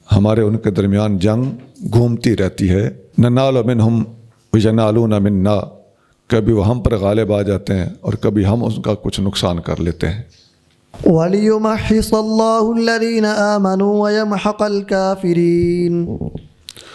ہمارے ان کے درمیان جنگ گھومتی رہتی ہے۔ ننال منہم وینالون منا، کبھی وہ ہم پر غالب آ جاتے ہیں اور کبھی ہم اس کا کچھ نقصان کر لیتے ہیں۔ وَلِيُمَحِّصَ اللَّهُ الَّذِينَ آمَنُوا وَيَمْحَقَ الْكَافِرِينَ،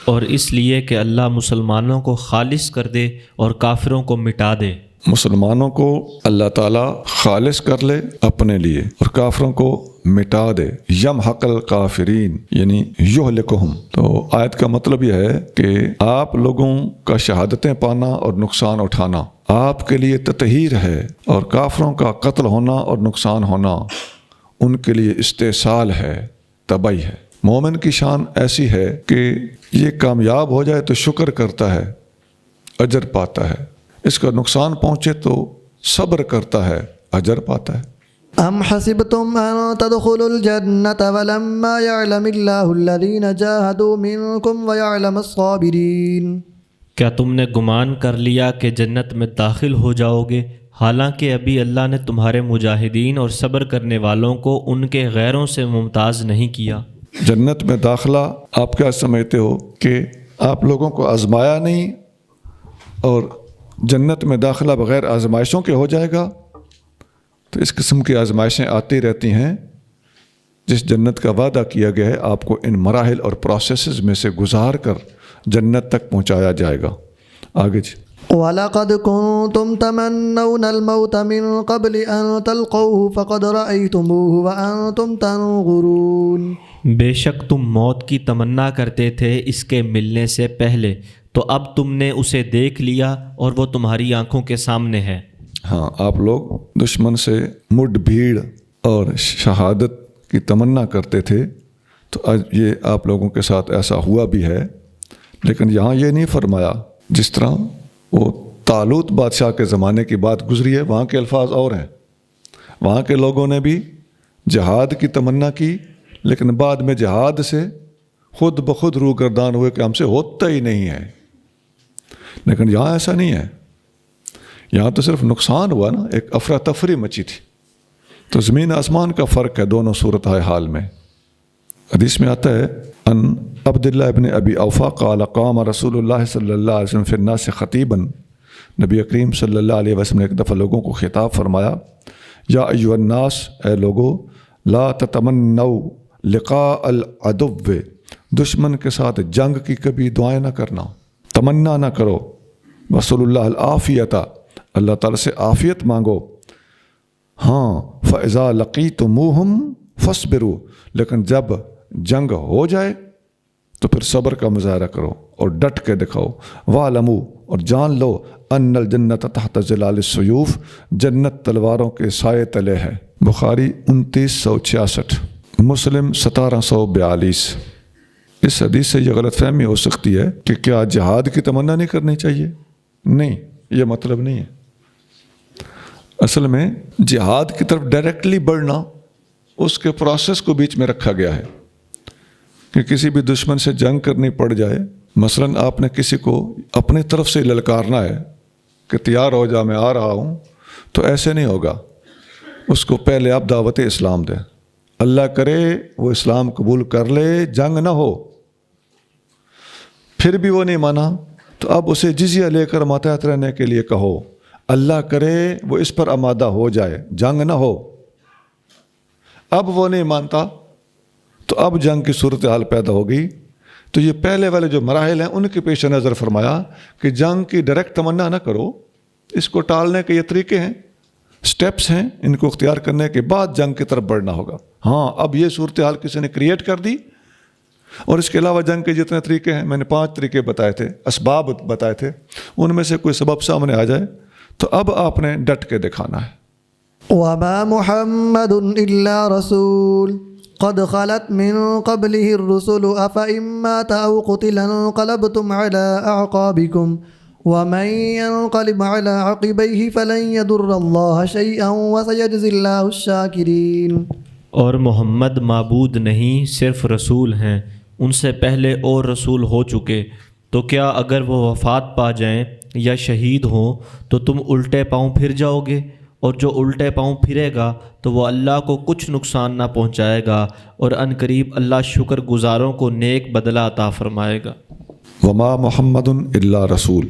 اور اس لیے کہ اللہ مسلمانوں کو خالص کر دے اور کافروں کو مٹا دے۔ مسلمانوں کو اللہ تعالیٰ خالص کر لے اپنے لیے اور کافروں کو مٹا دے۔ یمحق الکافرین یعنی یہلکہم۔ تو آیت کا مطلب یہ ہے کہ آپ لوگوں کا شہادتیں پانا اور نقصان اٹھانا آپ کے لیے تطہیر ہے، اور کافروں کا قتل ہونا اور نقصان ہونا ان کے لیے استحصال ہے، تباہی ہے۔ مومن کی شان ایسی ہے کہ یہ کامیاب ہو جائے تو شکر کرتا ہے، اجر پاتا ہے، اس کا نقصان پہنچے تو صبر کرتا ہے، اجر پاتا ہے۔ أَمْ حَسِبْتُمْ أَن تَدْخُلُوا الْجَنَّةَ وَلَمَّا يَعْلَمِ اللَّهُ الَّذِينَ جَاهَدُوا مِنكُمْ وَيَعْلَمَ الصَّابِرِينَ، کیا تم نے گمان کر لیا کہ جنت میں داخل ہو جاؤ گے، حالانکہ ابھی اللہ نے تمہارے مجاہدین اور صبر کرنے والوں کو ان کے غیروں سے ممتاز نہیں کیا۔ جنت میں داخلہ آپ کیا سمجھتے ہو کہ آپ لوگوں کو آزمایا نہیں اور جنت میں داخلہ بغیر آزمائشوں کے ہو جائے گا؟ تو اس قسم کی آزمائشیں آتی رہتی ہیں۔ جس جنت کا وعدہ کیا گیا ہے آپ کو ان مراحل اور پروسیسز میں سے گزار کر جنت تک پہنچایا جائے گا۔ آگے جی۔ وَلَقَدْ كُنْتُمْ تَمَنَّوْنَ الْمَوْتَ مِنْ قَبْلِ أَنْ تَلْقَوْهُ فَقَدْ رَأَيْتُمُوهُ وَأَنْتُمْ تَنْظُرُونَ، بے شک تم موت کی تمنا کرتے تھے اس کے ملنے سے پہلے، تو اب تم نے اسے دیکھ لیا اور وہ تمہاری آنکھوں کے سامنے ہے۔ ہاں، آپ لوگ دشمن سے مڈ بھیڑ اور شہادت کی تمنا کرتے تھے، تو آج یہ آپ لوگوں کے ساتھ ایسا ہوا بھی ہے۔ لیکن یہاں یہ نہیں فرمایا، جس طرح وہ طالوت بادشاہ کے زمانے کی بات گزری ہے، وہاں کے الفاظ اور ہیں۔ وہاں کے لوگوں نے بھی جہاد کی تمنا کی، لیکن بعد میں جہاد سے خود بخود روگردان ہوئے کہ ہم سے ہوتا ہی نہیں ہے۔ لیکن یہاں ایسا نہیں ہے، یہاں تو صرف نقصان ہوا نا، ایک افراتفری مچی تھی۔ تو زمین آسمان کا فرق ہے دونوں صورتحال میں۔ حدیث میں آتا ہے ان عبداللہ ابن ابی اوفا قال قام رسول اللہ صلی اللہ علیہ وسلم فی الناس خطیبا، نبی کریم صلی اللہ علیہ وسلم نے ایک دفعہ لوگوں کو خطاب فرمایا، یا ایھا الناس، اے لوگو، لا تتمنوا لقاء العدو، دشمن کے ساتھ جنگ کی کبھی دعائیں نہ کرنا، تمنا نہ کرو۔ وصلی اللہ العافیۃ، اللہ تعالیٰ سے عافیت مانگو۔ ہاں، فَإِذَا لَقِيتُمُوهُمْ فَاصْبِرُوا، لیکن جب جنگ ہو جائے تو پھر صبر کا مظاہرہ کرو اور ڈٹ کے دکھاؤ۔ وَاعْلَمُوا، اور جان لو، ان الجنت تحت ظلال السیوف، جنت تلواروں کے سائے تلے ہے۔ بخاری 2966، مسلم 1742۔ اس حدیث سے یہ غلط فہمی ہو سکتی ہے کہ کیا جہاد کی تمنا نہیں کرنی چاہیے؟ نہیں، یہ مطلب نہیں ہے۔ اصل میں جہاد کی طرف ڈائریکٹلی بڑھنا، اس کے پروسیس کو بیچ میں رکھا گیا ہے کہ کسی بھی دشمن سے جنگ کرنی پڑ جائے، مثلاً آپ نے کسی کو اپنی طرف سے للکارنا ہے کہ تیار ہو جا، میں آ رہا ہوں، تو ایسے نہیں ہوگا۔ اس کو پہلے آپ دعوت اسلام دیں، اللہ کرے وہ اسلام قبول کر لے، جنگ نہ ہو، پھر بھی وہ نہیں مانا تو اب اسے جزیہ لے کر ماتحت رہنے کے لیے کہو، اللہ کرے وہ اس پر آمادہ ہو جائے، جنگ نہ ہو۔ اب وہ نہیں مانتا تو اب جنگ کی صورتحال پیدا ہوگی۔ تو یہ پہلے والے جو مراحل ہیں ان کے پیش نظر فرمایا کہ جنگ کی ڈائریکٹ تمنا نہ کرو، اس کو ٹالنے کے یہ طریقے ہیں، سٹیپس ہیں، ان کو اختیار کرنے کے بعد جنگ کی طرف بڑھنا ہوگا۔ ہاں اب یہ صورتحال کسی نے کریٹ کر دی، اور اس کے علاوہ جنگ کے جتنے طریقے ہیں، میں نے 5 طریقے بتائے تھے، اسباب بتائے تھے، ان میں سے کوئی سبب سامنے آ جائے تو اب آپ نے ڈٹ کے دکھانا ہے۔ وما محمد إلا رسول قد خلت من قبله الرسل أفإن مات أو قتل انقلبتم على أعقابكم ومن ينقلب على عقبيه فلن يضر الله شيئا وسيجزي الله الشاكرين۔ اور محمد معبود نہیں، صرف رسول ہیں، ان سے پہلے اور رسول ہو چکے، تو کیا اگر وہ وفات پا جائیں یا شہید ہوں تو تم الٹے پاؤں پھر جاؤ گے؟ اور جو الٹے پاؤں پھرے گا تو وہ اللہ کو کچھ نقصان نہ پہنچائے گا، اور ان قریب اللہ شکر گزاروں کو نیک بدلہ عطا فرمائے گا۔ وما محمد الا رسول،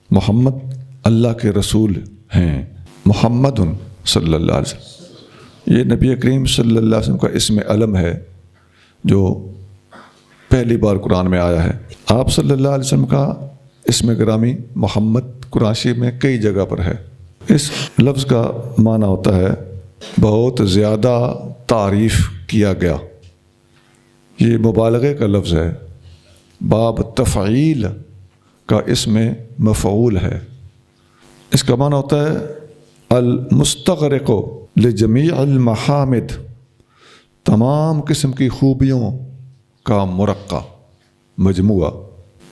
محمد اللہ کے رسول ہیں، محمد صلی اللہ علیہ وسلم، یہ نبی کریم صلی اللہ علیہ وسلم کا اسم علم ہے جو پہلی بار قرآن میں آیا ہے۔ آپ صلی اللہ علیہ وسلم کا اسم گرامی محمد قرآن شریف میں کئی جگہ پر ہے۔ اس لفظ کا معنی ہوتا ہے بہت زیادہ تعریف کیا گیا، یہ مبالغے کا لفظ ہے، باب تفعیل کا اسم مفعول ہے۔ اس کا معنی ہوتا ہے المستغرق لجمیع المحامد، تمام قسم کی خوبیوں کا مرقع، مجموعہ۔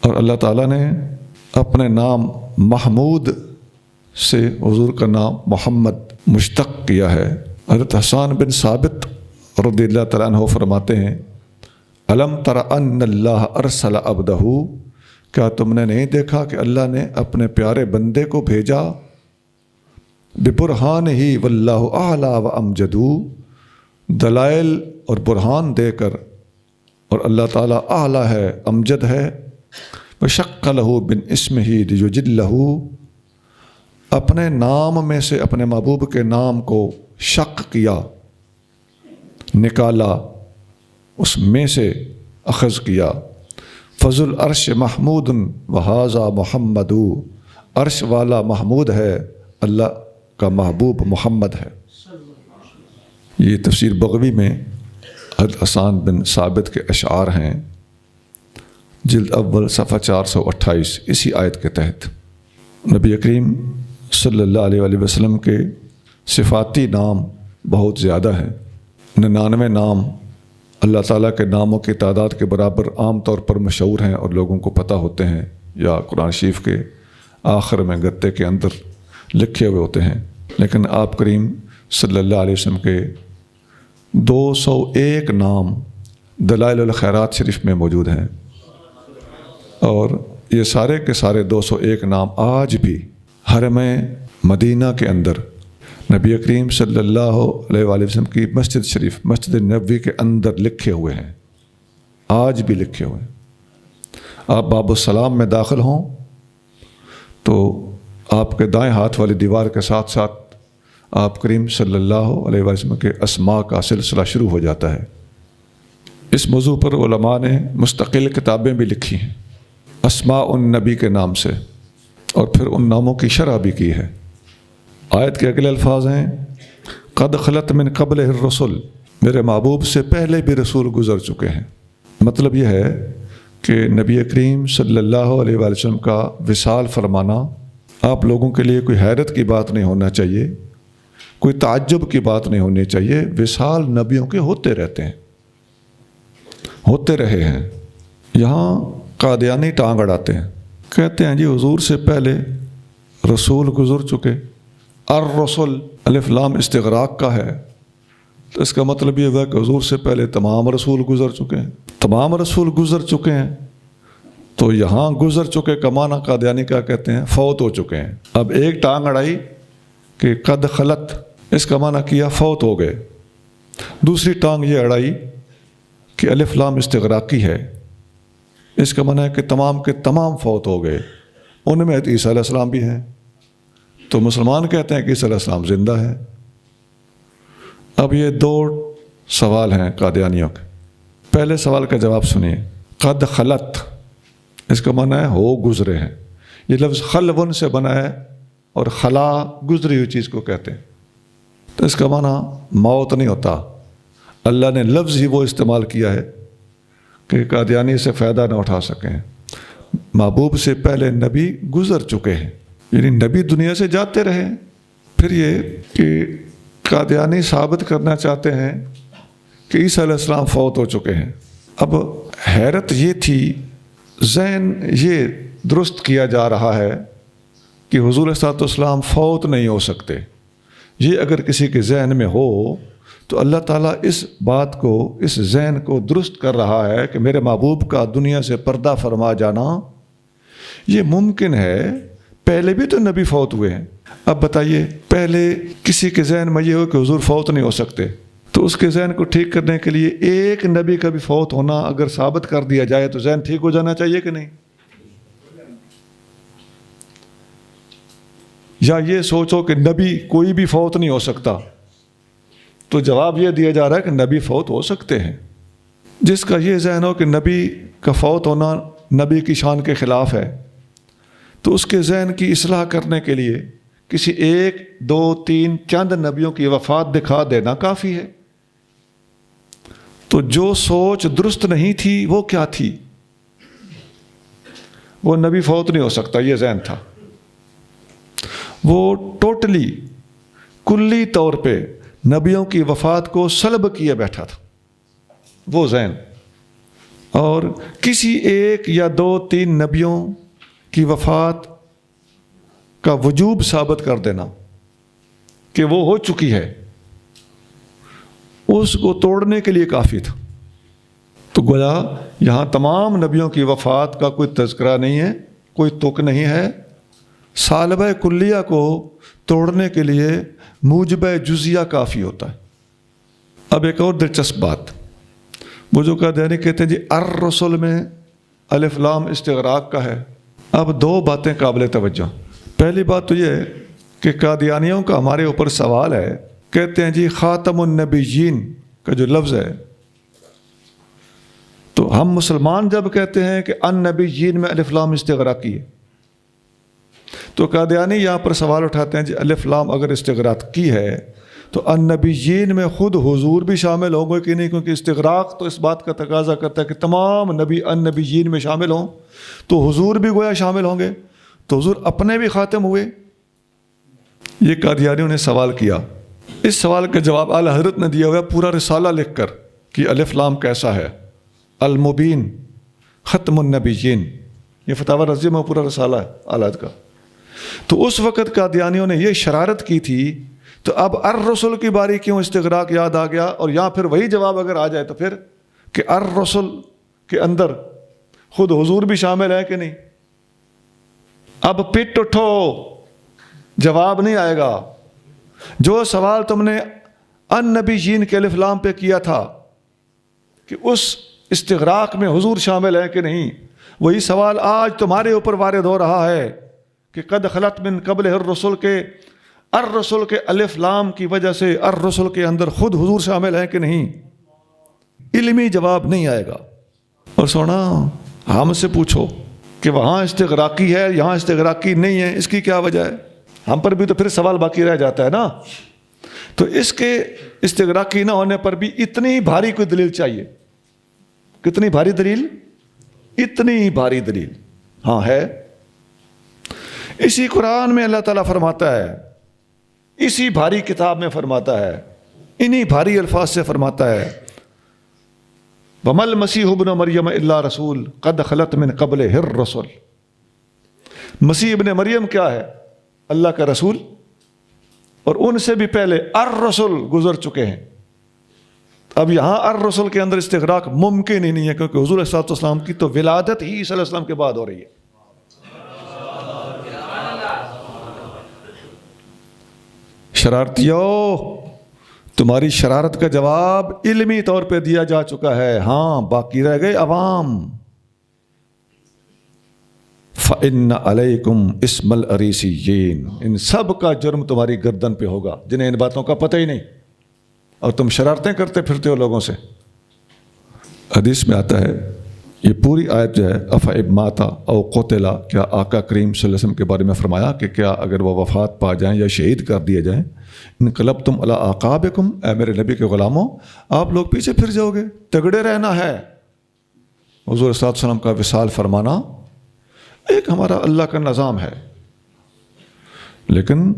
اور اللہ تعالیٰ نے اپنے نام محمود سے حضور کا نام محمد مشتق کیا ہے۔ حضرت حسان بن ثابت رضی اللہ تعالیٰ عنہ فرماتے ہیں، الم تر ان اللہ ارسل عبدہ، کیا تم نے نہیں دیکھا کہ اللہ نے اپنے پیارے بندے کو بھیجا، ببرہان ہی واللہ اعلیٰ و امجد، دلائل اور برہان دے کر، اور اللہ تعالیٰ اعلیٰ ہے، امجد ہے، وشق لہ بن اسمہ لیجلہ، اپنے نام میں سے اپنے محبوب کے نام کو شق کیا، نکالا، اس میں سے اخذ کیا۔ فضل العرش محمود وہذا محمد، عرش والا محمود ہے، اللہ کا محبوب محمد ہے۔ یہ تفسیر بغوی میں حضرت حسان بن ثابت کے اشعار ہیں، جلد اول صفحہ 428، اسی آیت کے تحت۔ نبی کریم صلی اللہ علیہ وآلہ وسلم کے صفاتی نام بہت زیادہ ہیں، 99 نام اللہ تعالیٰ کے ناموں کی تعداد کے برابر عام طور پر مشہور ہیں اور لوگوں کو پتہ ہوتے ہیں، یا قرآن شریف کے آخر میں گتے کے اندر لکھے ہوئے ہوتے ہیں۔ لیکن آپ کریم صلی اللہ علیہ وسلم کے 201 نام دلائل الخیرات شریف میں موجود ہیں، اور یہ سارے کے سارے 201 نام آج بھی حرم مدینہ کے اندر نبی کریم صلی اللہ علیہ وآلہ وسلم کی مسجد شریف، مسجد نبوی کے اندر لکھے ہوئے ہیں، آج بھی لکھے ہوئے ہیں۔ آپ باب السلام میں داخل ہوں تو آپ کے دائیں ہاتھ والی دیوار کے ساتھ ساتھ آپ کریم صلی اللہ علیہ وسلم کے اسماء کا سلسلہ شروع ہو جاتا ہے۔ اس موضوع پر علماء نے مستقل کتابیں بھی لکھی ہیں اسماء النبی کے نام سے، اور پھر ان ناموں کی شرح بھی کی ہے۔ آیت کے اگلے الفاظ ہیں قد خلت من قبلہ الرسل، میرے محبوب سے پہلے بھی رسول گزر چکے ہیں۔ مطلب یہ ہے کہ نبی کریم صلی اللہ علیہ وآلہ وسلم کا وصال فرمانا آپ لوگوں کے لیے کوئی حیرت کی بات نہیں ہونا چاہیے، کوئی تعجب کی بات نہیں ہونی چاہیے۔ وصال نبیوں کے ہوتے رہتے ہیں، ہوتے رہے ہیں۔ یہاں قادیانی ٹانگ اڑاتے ہیں، کہتے ہیں جی حضور سے پہلے رسول گزر چکے، الرسل الف لام استغراق کا ہے، تو اس کا مطلب یہ ہوا کہ حضور سے پہلے تمام رسول گزر چکے ہیں۔ تمام رسول گزر چکے ہیں تو یہاں گزر چکے کا معنی قادیانی کیا کہتے ہیں؟ فوت ہو چکے ہیں۔ اب ایک ٹانگ اڑائی کہ قد خلت، اس کا معنی کیا فوت ہو گئے۔ دوسری ٹانگ یہ اڑائی کہ الف لام استغراقی ہے، اس کا معنی ہے کہ تمام کے تمام فوت ہو گئے، ان میں عیسیٰ علیہ السلام بھی ہیں، تو مسلمان کہتے ہیں کہ عیسیٰ علیہ السلام زندہ ہے۔ اب یہ دو سوال ہیں قادیانیوں کے۔ پہلے سوال کا جواب سنیے، قد خلت، اس کا معنی ہے ہو گزرے ہیں۔ یہ لفظ خلون سے بنا ہے اور خلا گزری ہوئی چیز کو کہتے ہیں، تو اس کا معنی موت نہیں ہوتا، اللہ نے لفظ ہی وہ استعمال کیا ہے کہ قادیانی سے فائدہ نہ اٹھا سکیں۔ محبوب سے پہلے نبی گزر چکے ہیں، یعنی نبی دنیا سے جاتے رہے۔ پھر یہ کہ قادیانی ثابت کرنا چاہتے ہیں کہ عیسیٰ علیہ السلام فوت ہو چکے ہیں۔ اب حیرت یہ تھی، ذہن یہ درست کیا جا رہا ہے کہ حضور علیہ السلام فوت نہیں ہو سکتے، یہ اگر کسی کے ذہن میں ہو تو اللہ تعالیٰ اس بات کو، اس ذہن کو درست کر رہا ہے کہ میرے محبوب کا دنیا سے پردہ فرما جانا یہ ممکن ہے۔ پہلے بھی تو نبی فوت ہوئے ہیں، اب بتائیے پہلے کسی کے ذہن میں یہ ہو کہ حضور فوت نہیں ہو سکتے، تو اس کے ذہن کو ٹھیک کرنے کے لیے ایک نبی کا بھی فوت ہونا اگر ثابت کر دیا جائے تو ذہن ٹھیک ہو جانا چاہیے کہ نہیں؟ یا یہ سوچو کہ نبی کوئی بھی فوت نہیں ہو سکتا، تو جواب یہ دیا جا رہا ہے کہ نبی فوت ہو سکتے ہیں۔ جس کا یہ ذہن ہو کہ نبی کا فوت ہونا نبی کی شان کے خلاف ہے، تو اس کے ذہن کی اصلاح کرنے کے لیے کسی ایک دو تین چند نبیوں کی وفات دکھا دینا کافی ہے۔ تو جو سوچ درست نہیں تھی وہ کیا تھی؟ وہ نبی فوت نہیں ہو سکتا یہ ذہن تھا، وہ ٹوٹلی کلی طور پہ نبیوں کی وفات کو سلب کیے بیٹھا تھا وہ ذہن، اور کسی ایک یا دو تین نبیوں کی وفات کا وجوب ثابت کر دینا کہ وہ ہو چکی ہے، اس کو توڑنے کے لیے کافی تھا۔ تو گویا یہاں تمام نبیوں کی وفات کا کوئی تذکرہ نہیں ہے، کوئی تک نہیں ہے، سالبہ کلیہ کو توڑنے کے لیے موجب جزیہ کافی ہوتا ہے۔ اب ایک اور دلچسپ بات، وہ جو قادیانی کہتے ہیں جی الرسل میں الف لام استغراق کا ہے۔ اب دو باتیں قابل توجہ۔ پہلی بات تو یہ ہے کہ قادیانیوں کا ہمارے اوپر سوال ہے، کہتے ہیں جی خاتم النبیین کا جو لفظ ہے، تو ہم مسلمان جب کہتے ہیں کہ النبیین میں الف لام استغراقی ہے، تو قادیانی یہاں پر سوال اٹھاتے ہیں جی الف لام اگر استغراقی ہے تو النبیین میں خود حضور بھی شامل ہوں گے کہ نہیں، کیونکہ استغراق تو اس بات کا تقاضا کرتا ہے کہ تمام نبی النبیین میں شامل ہوں، تو حضور بھی گویا شامل ہوں گے، تو حضور اپنے بھی خاتم ہوئے۔ یہ قادیانیوں نے سوال کیا، اس سوال کا جواب اعلیٰ حضرت نے دیا ہوا ہے پورا رسالہ لکھ کر کہ الف لام کیسا ہے، المبین ختم النبیین، یہ فتاوی رضیہ میں پورا رسالہ ہے اعلیٰ حضرت کا۔ تو اس وقت قادیانیوں نے یہ شرارت کی تھی، تو اب الرسل کی باری کیوں استغراق یاد آ گیا، اور یہاں پھر وہی جواب اگر آ جائے تو پھر کہ الرسل کے اندر خود حضور بھی شامل ہے کہ نہیں؟ اب پٹ اٹھو، جواب نہیں آئے گا۔ جو سوال تم نے النبیین کے الف لام پہ کیا تھا کہ اس استغراق میں حضور شامل ہے کہ نہیں، وہی سوال آج تمہارے اوپر وارد ہو رہا ہے کہ قد خلت من قبل الرسل کے الرسل کے الف لام کی وجہ سے الرسل کے اندر خود حضور شامل ہے کہ نہیں؟ علمی جواب نہیں آئے گا۔ اور سونا ہم سے پوچھو کہ وہاں استغراقی ہے یہاں استغراقی نہیں ہے، اس کی کیا وجہ ہے؟ ہم پر بھی تو پھر سوال باقی رہ جاتا ہے نا۔ تو اس کے استغراقی نہ ہونے پر بھی اتنی بھاری کوئی دلیل چاہیے۔ کتنی بھاری دلیل؟ اتنی بھاری دلیل ہاں ہے۔ اسی قرآن میں اللہ تعالیٰ فرماتا ہے، اسی بھاری کتاب میں فرماتا ہے، انہی بھاری الفاظ سے فرماتا ہے، وَمَا الْمَسِيحُ ابْنُ مَرْيَمَ إِلَّا رَسُولٌ قَدْ خَلَتْ مِنْ قَبْلِهِ الرُّسُلُ۔ مسیح ابن مریم کیا ہے؟ اللہ کا رسول، اور ان سے بھی پہلے الرسل گزر چکے ہیں۔ اب یہاں الرسل کے اندر استغراق ممکن ہی نہیں ہے، کیونکہ حضور صلی اللہ علیہ وسلم کی تو ولادت ہی صلی اللہ علیہ وسلم کے بعد ہو رہی ہے۔ شرارتیو تمہاری شرارت کا جواب علمی طور پہ دیا جا چکا ہے، ہاں باقی رہ گئے عوام۔ فَإِنَّ عَلَيْكُمْ اسْمَ الْأَرِيسِيِّينَ، ان سب کا جرم تمہاری گردن پہ ہوگا جنہیں ان باتوں کا پتہ ہی نہیں، اور تم شرارتیں کرتے پھرتے ہو لوگوں سے۔ حدیث میں آتا ہے، یہ پوری آیت جو ہے افئب ماتا او قتلا، کیا آقا کریم صلی اللہ علیہ وسلم کے بارے میں فرمایا کہ کیا اگر وہ وفات پا جائیں یا شہید کر دیے جائیں، انقلبتم علی اعقابکم، اے میرے نبی کے غلاموں آپ لوگ پیچھے پھر جاؤ گے، تگڑے رہنا ہے۔ حضور صلی اللہ علیہ وسلم کا وصال فرمانا ایک ہمارا اللہ کا نظام ہے، لیکن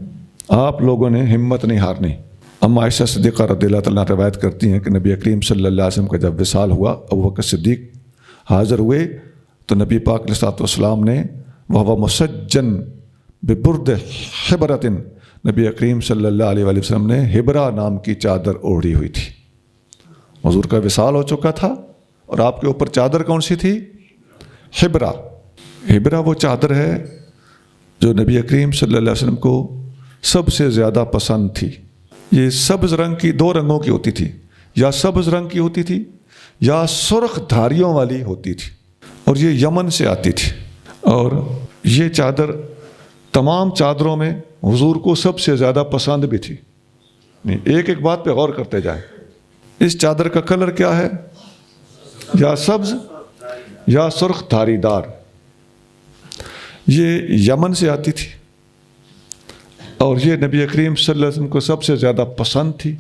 آپ لوگوں نے ہمت نہیں ہارنی۔ اما عائشہ صدیقہ رضی اللہ تعالیٰ روایت کرتی ہیں کہ نبی کریم صلی اللہ علیہ وسلم کا جب وصال ہوا، ابوبکر صدیق حاضر ہوئے تو نبی پاک علیہ السلام نے وہ مسجن ببرد حبرۃ، نبی کریم صلی اللہ علیہ وآلہ وسلم نے حبرہ نام کی چادر اوڑھی ہوئی تھی۔ حضور کا وصال ہو چکا تھا اور آپ کے اوپر چادر کون سی تھی؟ حبرہ۔ حبرہ وہ چادر ہے جو نبی کریم صلی اللہ علیہ وسلم کو سب سے زیادہ پسند تھی۔ یہ سبز رنگ کی، دو رنگوں کی ہوتی تھی، یا سبز رنگ کی ہوتی تھی یا سرخ دھاریوں والی ہوتی تھی، اور یہ یمن سے آتی تھی۔ اور یہ چادر تمام چادروں میں حضور کو سب سے زیادہ پسند بھی تھی۔ ایک ایک بات پہ غور کرتے جائیں، اس چادر کا کلر کیا ہے؟ یا سبز یا سرخ دھاری دار۔ یہ یمن سے آتی تھی اور یہ نبی کریم صلی اللہ علیہ وسلم کو سب سے زیادہ پسند تھی،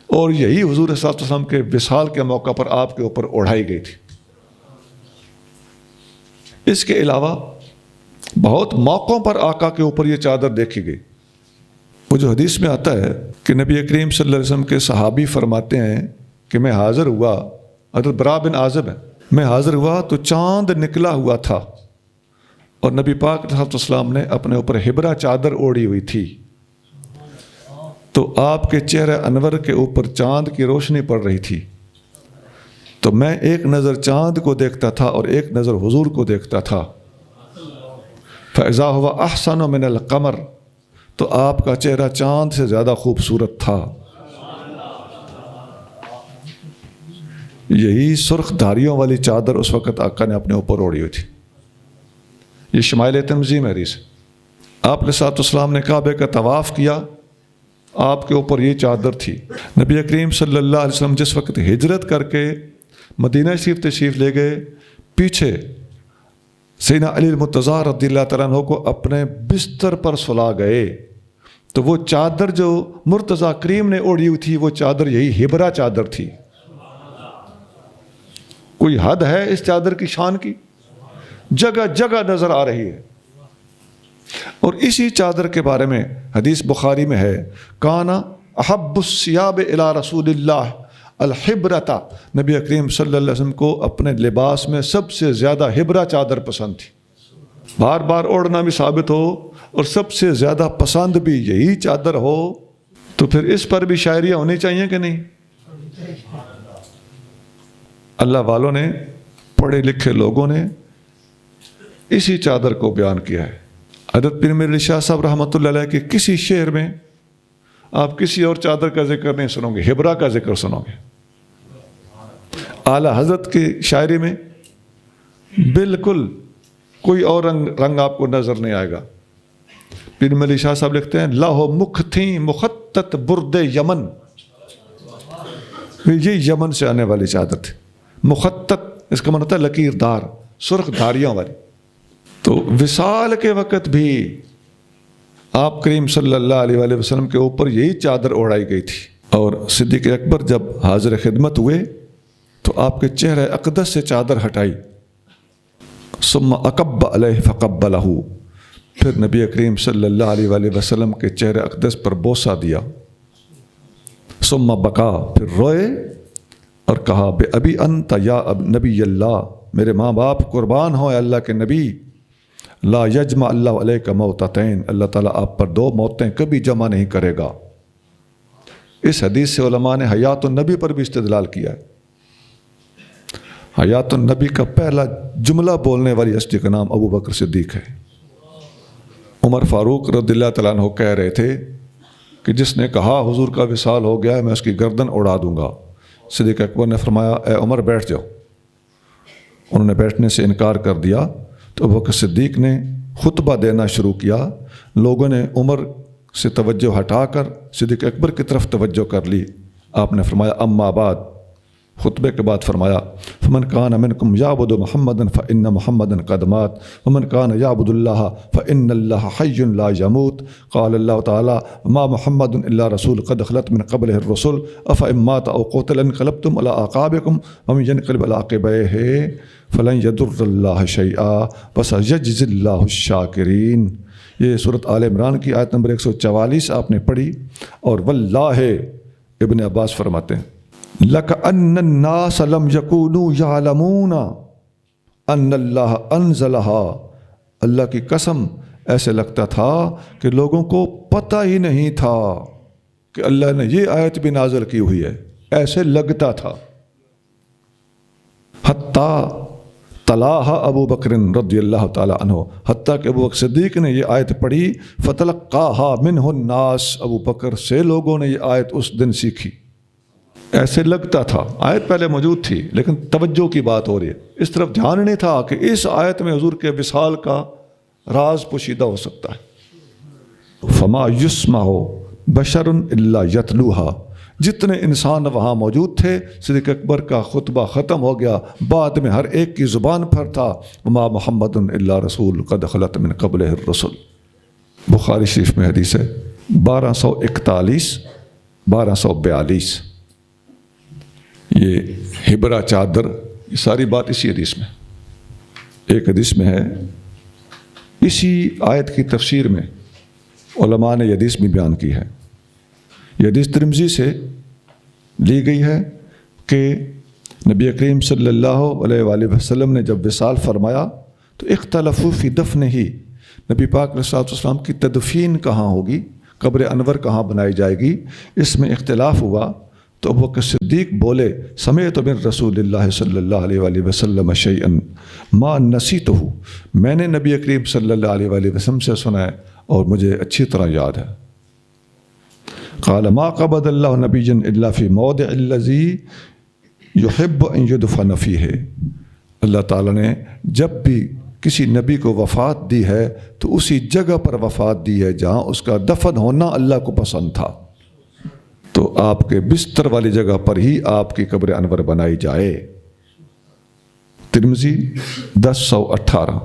اور یہی حضور صلی اللہ علیہ وسلم کے وصال کے موقع پر آپ کے اوپر اوڑھائی گئی تھی۔ اس کے علاوہ بہت موقعوں پر آقا کے اوپر یہ چادر دیکھی گئی۔ وہ جو حدیث میں آتا ہے کہ نبی کریم صلی اللہ علیہ وسلم کے صحابی فرماتے ہیں کہ میں حاضر ہوا، حضرت برا بن عازب ہے، میں حاضر ہوا تو چاند نکلا ہوا تھا، اور نبی پاک صلی اللہ علیہ وسلم نے اپنے اوپر حبرہ چادر اوڑھی ہوئی تھی، تو آپ کے چہرہ انور کے اوپر چاند کی روشنی پڑ رہی تھی، تو میں ایک نظر چاند کو دیکھتا تھا اور ایک نظر حضور کو دیکھتا تھا۔ فَإِذَا هُوَ أَحْسَنُ مِنَ الْقَمَرِ، تو آپ کا چہرہ چاند سے زیادہ خوبصورت تھا۔ یہی سرخ دھاریوں والی چادر اس وقت آقا نے اپنے اوپر اوڑھی ہوئی تھی۔ یہ شمائل تنظیم حدیث۔ آپ علیہ السلام نے کعبے کا طواف کیا، آپ کے اوپر یہ چادر تھی۔ نبی کریم صلی اللہ علیہ وسلم جس وقت ہجرت کر کے مدینہ شریف تشریف لے گئے، پیچھے سیدنا علی المرتضیٰ رضی اللہ تعالیٰ عنہ کو اپنے بستر پر سلا گئے، تو وہ چادر جو مرتضیٰ کریم نے اوڑھی ہوئی تھی، وہ چادر یہی حبرہ چادر تھی۔ کوئی حد ہے اس چادر کی شان کی؟ جگہ جگہ نظر آ رہی ہے۔ اور اسی چادر کے بارے میں حدیث بخاری میں ہے، کانا احب الثیاب الی رسول اللہ الحبرۃ، نبی کریم صلی اللہ علیہ وسلم کو اپنے لباس میں سب سے زیادہ حبرہ چادر پسند تھی۔ بار بار اوڑھنا بھی ثابت ہو اور سب سے زیادہ پسند بھی یہی چادر ہو، تو پھر اس پر بھی شاعریاں ہونی چاہیے کہ نہیں؟ اللہ والوں نے، پڑھے لکھے لوگوں نے اسی چادر کو بیان کیا ہے۔ حضرت پیر میر علی شاہ صاحب رحمۃ اللہ علیہ کے کسی شعر میں آپ کسی اور چادر کا ذکر نہیں سنو گے، حبرہ کا ذکر سنو گے۔ اعلیٰ حضرت کی شاعری میں بالکل کوئی اور رنگ آپ کو نظر نہیں آئے گا۔ پیر میر علی شاہ صاحب لکھتے ہیں، لاہو مکھ تھیں مخطط برد یمن، یہ یمن سے آنے والی چادر تھی۔ مخطط اس کا معنی ہوتا ہے لکیر دار، سرخ دھاریوں والی۔ تو وصال کے وقت بھی آپ کریم صلی اللہ علیہ وآلہ وسلم کے اوپر یہی چادر اوڑھائی گئی تھی۔ اور صدیق اکبر جب حاضر خدمت ہوئے تو آپ کے چہرہ اقدس سے چادر ہٹائی، ثم اکب علیہ فقبلہ، پھر نبی کریم صلی اللہ علیہ وآلہ وسلم کے چہرہ اقدس پر بوسہ دیا، ثم بکا، پھر روئے اور کہا، بے ابی انت یا نبی اللہ، میرے ماں باپ قربان ہوں اے اللہ کے نبی، لا یجمع اللہ علیک موتتین، اللہ تعالیٰ آپ پر دو موتیں کبھی جمع نہیں کرے گا۔ اس حدیث سے علماء نے حیات النبی پر بھی استدلال کیا ہے۔ حیات النبی کا پہلا جملہ بولنے والی ہستی کا نام ابو بکر صدیق ہے۔ عمر فاروق رضی اللہ تعالیٰ عنہ کہہ رہے تھے کہ جس نے کہا حضور کا وصال ہو گیا ہے میں اس کی گردن اڑا دوں گا۔ صدیق اکبر نے فرمایا اے عمر بیٹھ جاؤ۔ انہوں نے بیٹھنے سے انکار کر دیا تو ابوبکر صدیق نے خطبہ دینا شروع کیا۔ لوگوں نے عمر سے توجہ ہٹا کر صدیق اکبر کی طرف توجہ کر لی۔ آپ نے فرمایا اما بعد، خطبے کے بعد فرمایا فمن کان منکم یعبد محمدا فإن محمدا قد مات ومن کان یعبد اللہ فإن اللہ حی لا یموت قال اللہ تعالی ما محمد الا رسول قد خلت من قبلہ الرسل افإن مات او قتل انقلبتم علی اعقابکم ومن ینقلب علی عقبیہ فلن یضر اللہ شیئا وسیجزی اللہ الشاکرین۔ یہ سورۃ آل عمران کی آیت نمبر 144 آپ نے پڑھی۔ اور واللہ ابن عباس فرماتے ہیں لَكَأَنَّ النَّاسَ لَمْ يَكُونُوا يَعْلَمُونَ أَنَّ اللَّهَ أَنزَلَهَا، اللہ کی قسم ایسے لگتا تھا کہ لوگوں کو پتہ ہی نہیں تھا کہ اللہ نے یہ آیت بھی نازل کی ہوئی ہے، ایسے لگتا تھا۔ حتیٰ تلاہا ابو بکر رضی اللہ تعالی عنہ، حتیٰ کہ ابو بکر صدیق نے یہ آیت پڑھی فتلقاہا منہ الناس، ابو بکر سے لوگوں نے یہ آیت اس دن سیکھی۔ ایسے لگتا تھا، آیت پہلے موجود تھی لیکن توجہ کی بات ہو رہی ہے، اس طرف دھیان نہیں تھا کہ اس آیت میں حضور کے وصال کا راز پوشیدہ ہو سکتا ہے۔ فما یسمع بشر الا یتلوہا، جتنے انسان وہاں موجود تھے صدیق اکبر کا خطبہ ختم ہو گیا، بعد میں ہر ایک کی زبان پر تھا وما محمد الا رسول قد خلت من قبلہ الرسل۔ بخاری شریف میں حدیث ہے 1241 1242۔ یہ ہبرا چادر، یہ ساری بات اسی حدیث میں، ایک حدیث میں ہے۔ اسی آیت کی تفسیر میں علماء نے یہ حدیث بھی بیان کی ہے۔ یہ حدیث ترمذی سے لی گئی ہے کہ نبی کریم صلی اللہ علیہ وآلہ وسلم نے جب وصال فرمایا تو اختلفوا فی دفنہ، نبی پاک علیہ السلام کی تدفین کہاں ہوگی، قبر انور کہاں بنائی جائے گی، اس میں اختلاف ہوا۔ تو ابوبکر صدیق بولے سمعت من رسول اللہ صلی اللہ علیہ وآلہ وسلم شیئا ما نسیتہ، میں نے نبی کریم صلی اللہ علیہ وآلہ وسلم سے سنا ہے اور مجھے اچھی طرح یاد ہے۔ قال ما قبض اللہ نبیا الا فی موضع الذی یحب ان یدفن فیہ، اللہ تعالیٰ نے جب بھی کسی نبی کو وفات دی ہے تو اسی جگہ پر وفات دی ہے جہاں اس کا دفن ہونا اللہ کو پسند تھا، تو آپ کے بستر والی جگہ پر ہی آپ کی قبر انور بنائی جائے۔ ترمذی 1018۔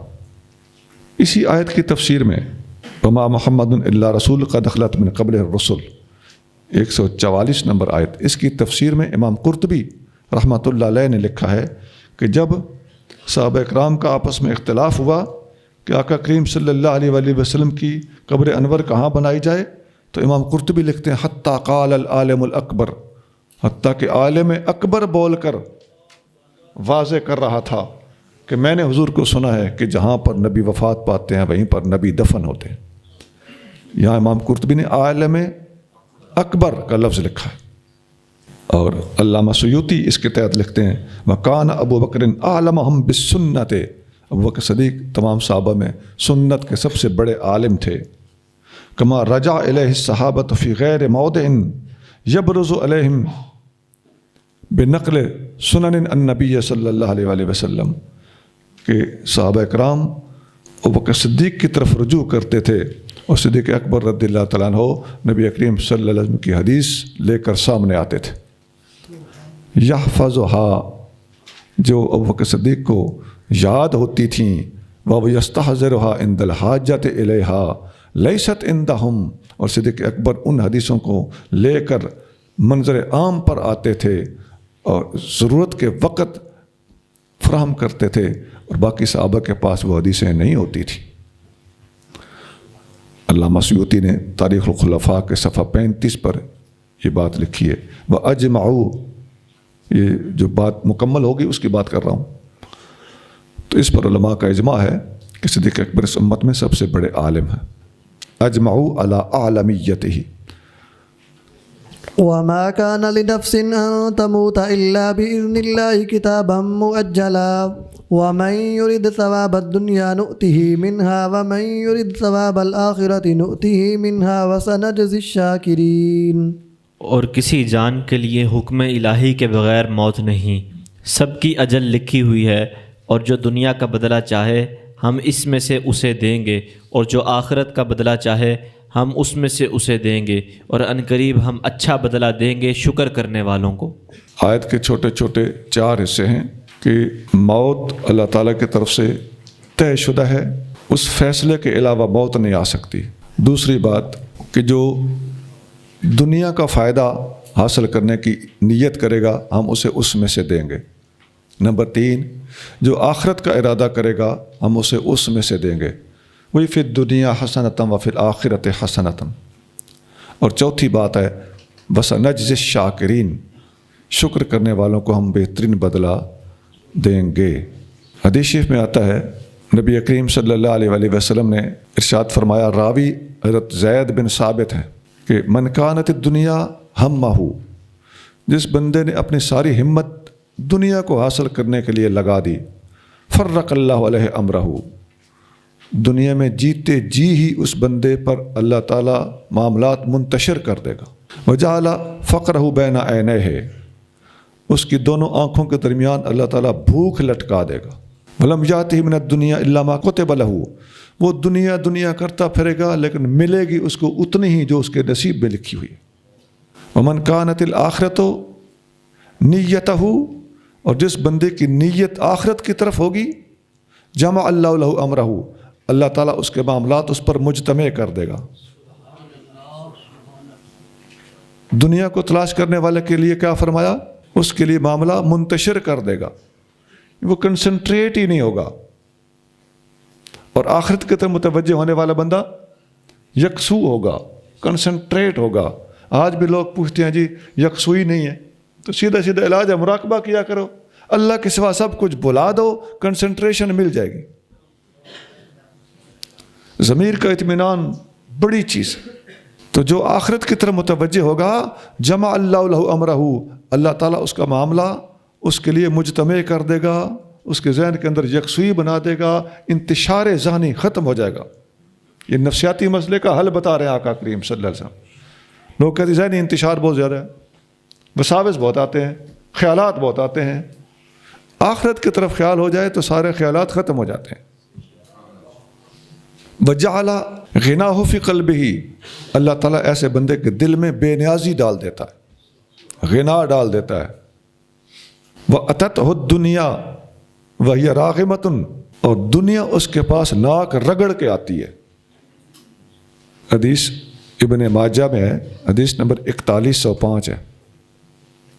اسی آیت کی تفسیر میں وما محمد الا رسول قد خلت من قبلہ الرسل 144 نمبر آیت، اس کی تفسیر میں امام قرطبی رحمۃ اللہ علیہ نے لکھا ہے کہ جب صحابہ اکرام کا آپس میں اختلاف ہوا کہ آقا کریم صلی اللہ علیہ وآلہ وسلم کی قبر انور کہاں بنائی جائے، تو امام قرطبی لکھتے ہیں حتیٰ قال العالم الاکبر، حتیٰ کہ عالم اکبر بول کر واضح کر رہا تھا کہ میں نے حضور کو سنا ہے کہ جہاں پر نبی وفات پاتے ہیں وہیں پر نبی دفن ہوتے ہیں۔ یہاں امام قرطبی نے عالم اکبر کا لفظ لکھا ہے، اور علامہ سیوطی اس کے تحت لکھتے ہیں وکان ابو بکر اعلمہم بالسنت، ابو بکر صدیق تمام صحابہ میں سنت کے سب سے بڑے عالم تھے۔ کما رجع الیہ الصحابۃ فی غیر موضع یبرز علیہم بنقل سنن النبی صلی اللہ علیہ وآلہ وسلم، کہ صحابہ اکرام ابو بکر صدیق کی طرف رجوع کرتے تھے اور صدیق اکبر رضی اللہ تعالیٰ عنہ نبی کریم صلی اللہ علیہ وسلم کی حدیث لے کر سامنے آتے تھے۔ یحفظھا، جو ابو بکر صدیق کو یاد ہوتی تھیں، وَيَسْتَحْضِرُھَا عِنْدَ الْحَاجَةِ إِلَيْھَا لیست عندہم، اور صدیق اکبر ان حدیثوں کو لے کر منظر عام پر آتے تھے اور ضرورت کے وقت فراہم کرتے تھے، اور باقی صحابہ کے پاس وہ حدیثیں نہیں ہوتی تھیں۔ علامہ سیوطی نے تاریخ الخلفاء کے صفحہ 35 پر یہ بات لکھی ہے۔ وَأَجْمَعُوا، یہ جو بات مکمل ہوگی اس کی بات کر رہا ہوں۔ تو اس پر علماء کا اجماع ہے کہ صدیق اکبر اس امت میں سب سے بڑے عالم ہیں۔ اجمعوا علی اعلمیتہ، وما كان لنفس أن تموت إلا بإذن الله كتابا مؤجلا ومن يرد ثواب الدنيا نؤته منها ومن يرد ثواب الآخرة نؤته منها وسنجزي الشاكرين۔ اور کسی جان کے لیے حکم الہی کے بغیر موت نہیں، سب کی اجل لکھی ہوئی ہے، اور جو دنیا کا بدلہ چاہے ہم اس میں سے اسے دیں گے، اور جو آخرت کا بدلہ چاہے ہم اس میں سے اسے دیں گے، اور عنقریب ہم اچھا بدلہ دیں گے شکر کرنے والوں کو۔ آیت کے چھوٹے چھوٹے 4 حصے ہیں کہ موت اللہ تعالیٰ کی طرف سے طے شدہ ہے، اس فیصلے کے علاوہ موت نہیں آ سکتی۔ دوسری بات کہ جو دنیا کا فائدہ حاصل کرنے کی نیت کرے گا ہم اسے اس میں سے دیں گے۔ نمبر 3، جو آخرت کا ارادہ کرے گا ہم اسے اس میں سے دیں گے، وہی فی الدنیا حسنۃ و فی الآخرۃ حسنۃ۔ اور چوتھی بات ہے وسنجزی الشاکرین، شکر کرنے والوں کو ہم بہترین بدلہ دیں گے۔ حدیث شریف میں آتا ہے نبی کریم صلی اللہ علیہ وآلہ وسلم نے ارشاد فرمایا، راوی حضرت زید بن ثابت ہیں کہ من کانت الدنیا ہمہ، جس بندے نے اپنی ساری ہمت دنیا کو حاصل کرنے کے لیے لگا دی، فرق اللہ علیہ امرہ، دنیا میں جیتے جی ہی اس بندے پر اللہ تعالیٰ معاملات منتشر کر دے گا۔ وجعل فقرہ بین عینیہ، اس کی دونوں آنکھوں کے درمیان اللہ تعالیٰ بھوک لٹکا دے گا۔ ولم یاتہ من الدنیا الا ما کتب لہ، وہ دنیا کرتا پھرے گا لیکن ملے گی اس کو اتنی ہی جو اس کے نصیب میں لکھی ہوئی۔ ومن کانت الآخرۃ نیتہ، اور جس بندے کی نیت آخرت کی طرف ہوگی، جمع اللہ لہ امرہ، اللہ تعالیٰ اس کے معاملات اس پر مجتمع کر دے گا۔ دنیا کو تلاش کرنے والے کے لیے کیا فرمایا؟ اس کے لیے معاملہ منتشر کر دے گا، وہ کنسنٹریٹ ہی نہیں ہوگا۔ اور آخرت کی طرف متوجہ ہونے والا بندہ یکسو ہوگا، کنسنٹریٹ ہوگا۔ آج بھی لوگ پوچھتے ہیں جی یکسوئی نہیں ہے، تو سیدھا سیدھا علاج ہے مراقبہ کیا کرو، اللہ کے سوا سب کچھ بھلا دو، کنسنٹریشن مل جائے گی۔ ضمیر کا اطمینان بڑی چیز ہے۔ تو جو آخرت کی طرف متوجہ ہوگا، جمع اللہ لہ امرہ، اللہ تعالیٰ اس کا معاملہ اس کے لیے مجتمع کر دے گا، اس کے ذہن کے اندر یکسوئی بنا دے گا، انتشار ذہنی ختم ہو جائے گا۔ یہ نفسیاتی مسئلے کا حل بتا رہے ہیں آقا کریم صلی اللہ علیہ وسلم۔ لوگ کہتے ہیں ذہنی انتشار بہت زیادہ ہے، وساوس بہت آتے ہیں، خیالات بہت آتے ہیں۔ آخرت کی طرف خیال ہو جائے تو سارے خیالات ختم ہو جاتے ہیں۔ وجعل غناہ فی قلبہ، اللہ تعالیٰ ایسے بندے کے دل میں بے نیازی ڈال دیتا ہے، غنا ڈال دیتا ہے۔ وَأَتَتْهُ الدُّنْيَا وَهِيَ رَاغِمَةٌ، اور دنیا اس کے پاس ناک رگڑ کے آتی ہے۔ حدیث ابن ماجہ میں ہے، حدیث نمبر 4105 ہے۔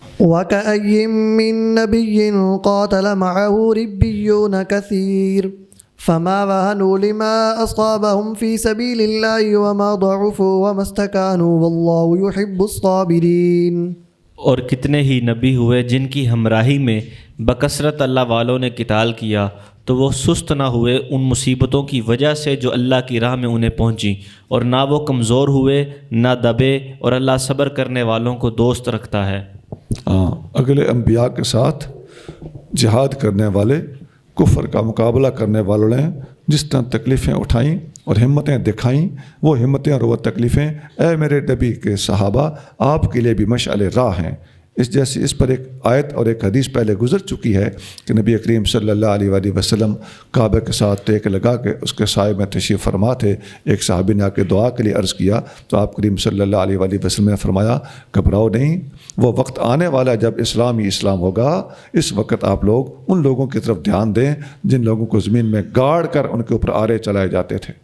وَكَأَيٍّ مِّن نَّبِيٍّ قَاتَلَ مَعَهُ رِبِّيُّونَ كَثِيرٌ فَمَا وَهَنُوا لِمَا أَصَابَهُمْ فِي سَبِيلِ اللَّهِ وَمَا ضَعُفُوا وَمَا اسْتَكَانُوا وَاللَّهُ يُحِبُّ الصَّابِرِينَ۔ اور کتنے ہی نبی ہوئے جن کی ہمراہی میں بکثرت اللہ والوں نے قتال کیا تو وہ سست نہ ہوئے ان مصیبتوں کی وجہ سے جو اللہ کی راہ میں انہیں پہنچی، اور نہ وہ کمزور ہوئے نہ دبے، اور اللہ صبر کرنے والوں کو دوست رکھتا ہے۔ اگلے انبیاء کے ساتھ جہاد کرنے والے، کفر کا مقابلہ کرنے والوں نے جس طرح تکلیفیں اٹھائیں اور ہمتیں دکھائیں، وہ ہمتیں اور وہ تکلیفیں اے میرے نبی کے صحابہ آپ کے لیے بھی مشعل راہ ہیں۔ اس پر ایک آیت اور ایک حدیث پہلے گزر چکی ہے کہ نبی کریم صلی اللہ علیہ وآلہ وسلم کعبہ کے ساتھ ٹیک لگا کے اس کے سائے میں تشریف فرما تھے۔ ایک صحابی نے آ کے دعا کے لیے عرض کیا تو آپ کریم صلی اللہ علیہ وآلہ وسلم نے فرمایا گھبراؤ نہیں، وہ وقت آنے والا ہے جب اسلام ہی اسلام ہوگا، اس وقت آپ لوگ ان لوگوں کی طرف دھیان دیں جن لوگوں کو زمین میں گاڑ کر ان کے اوپر آرے چلائے جاتے تھے۔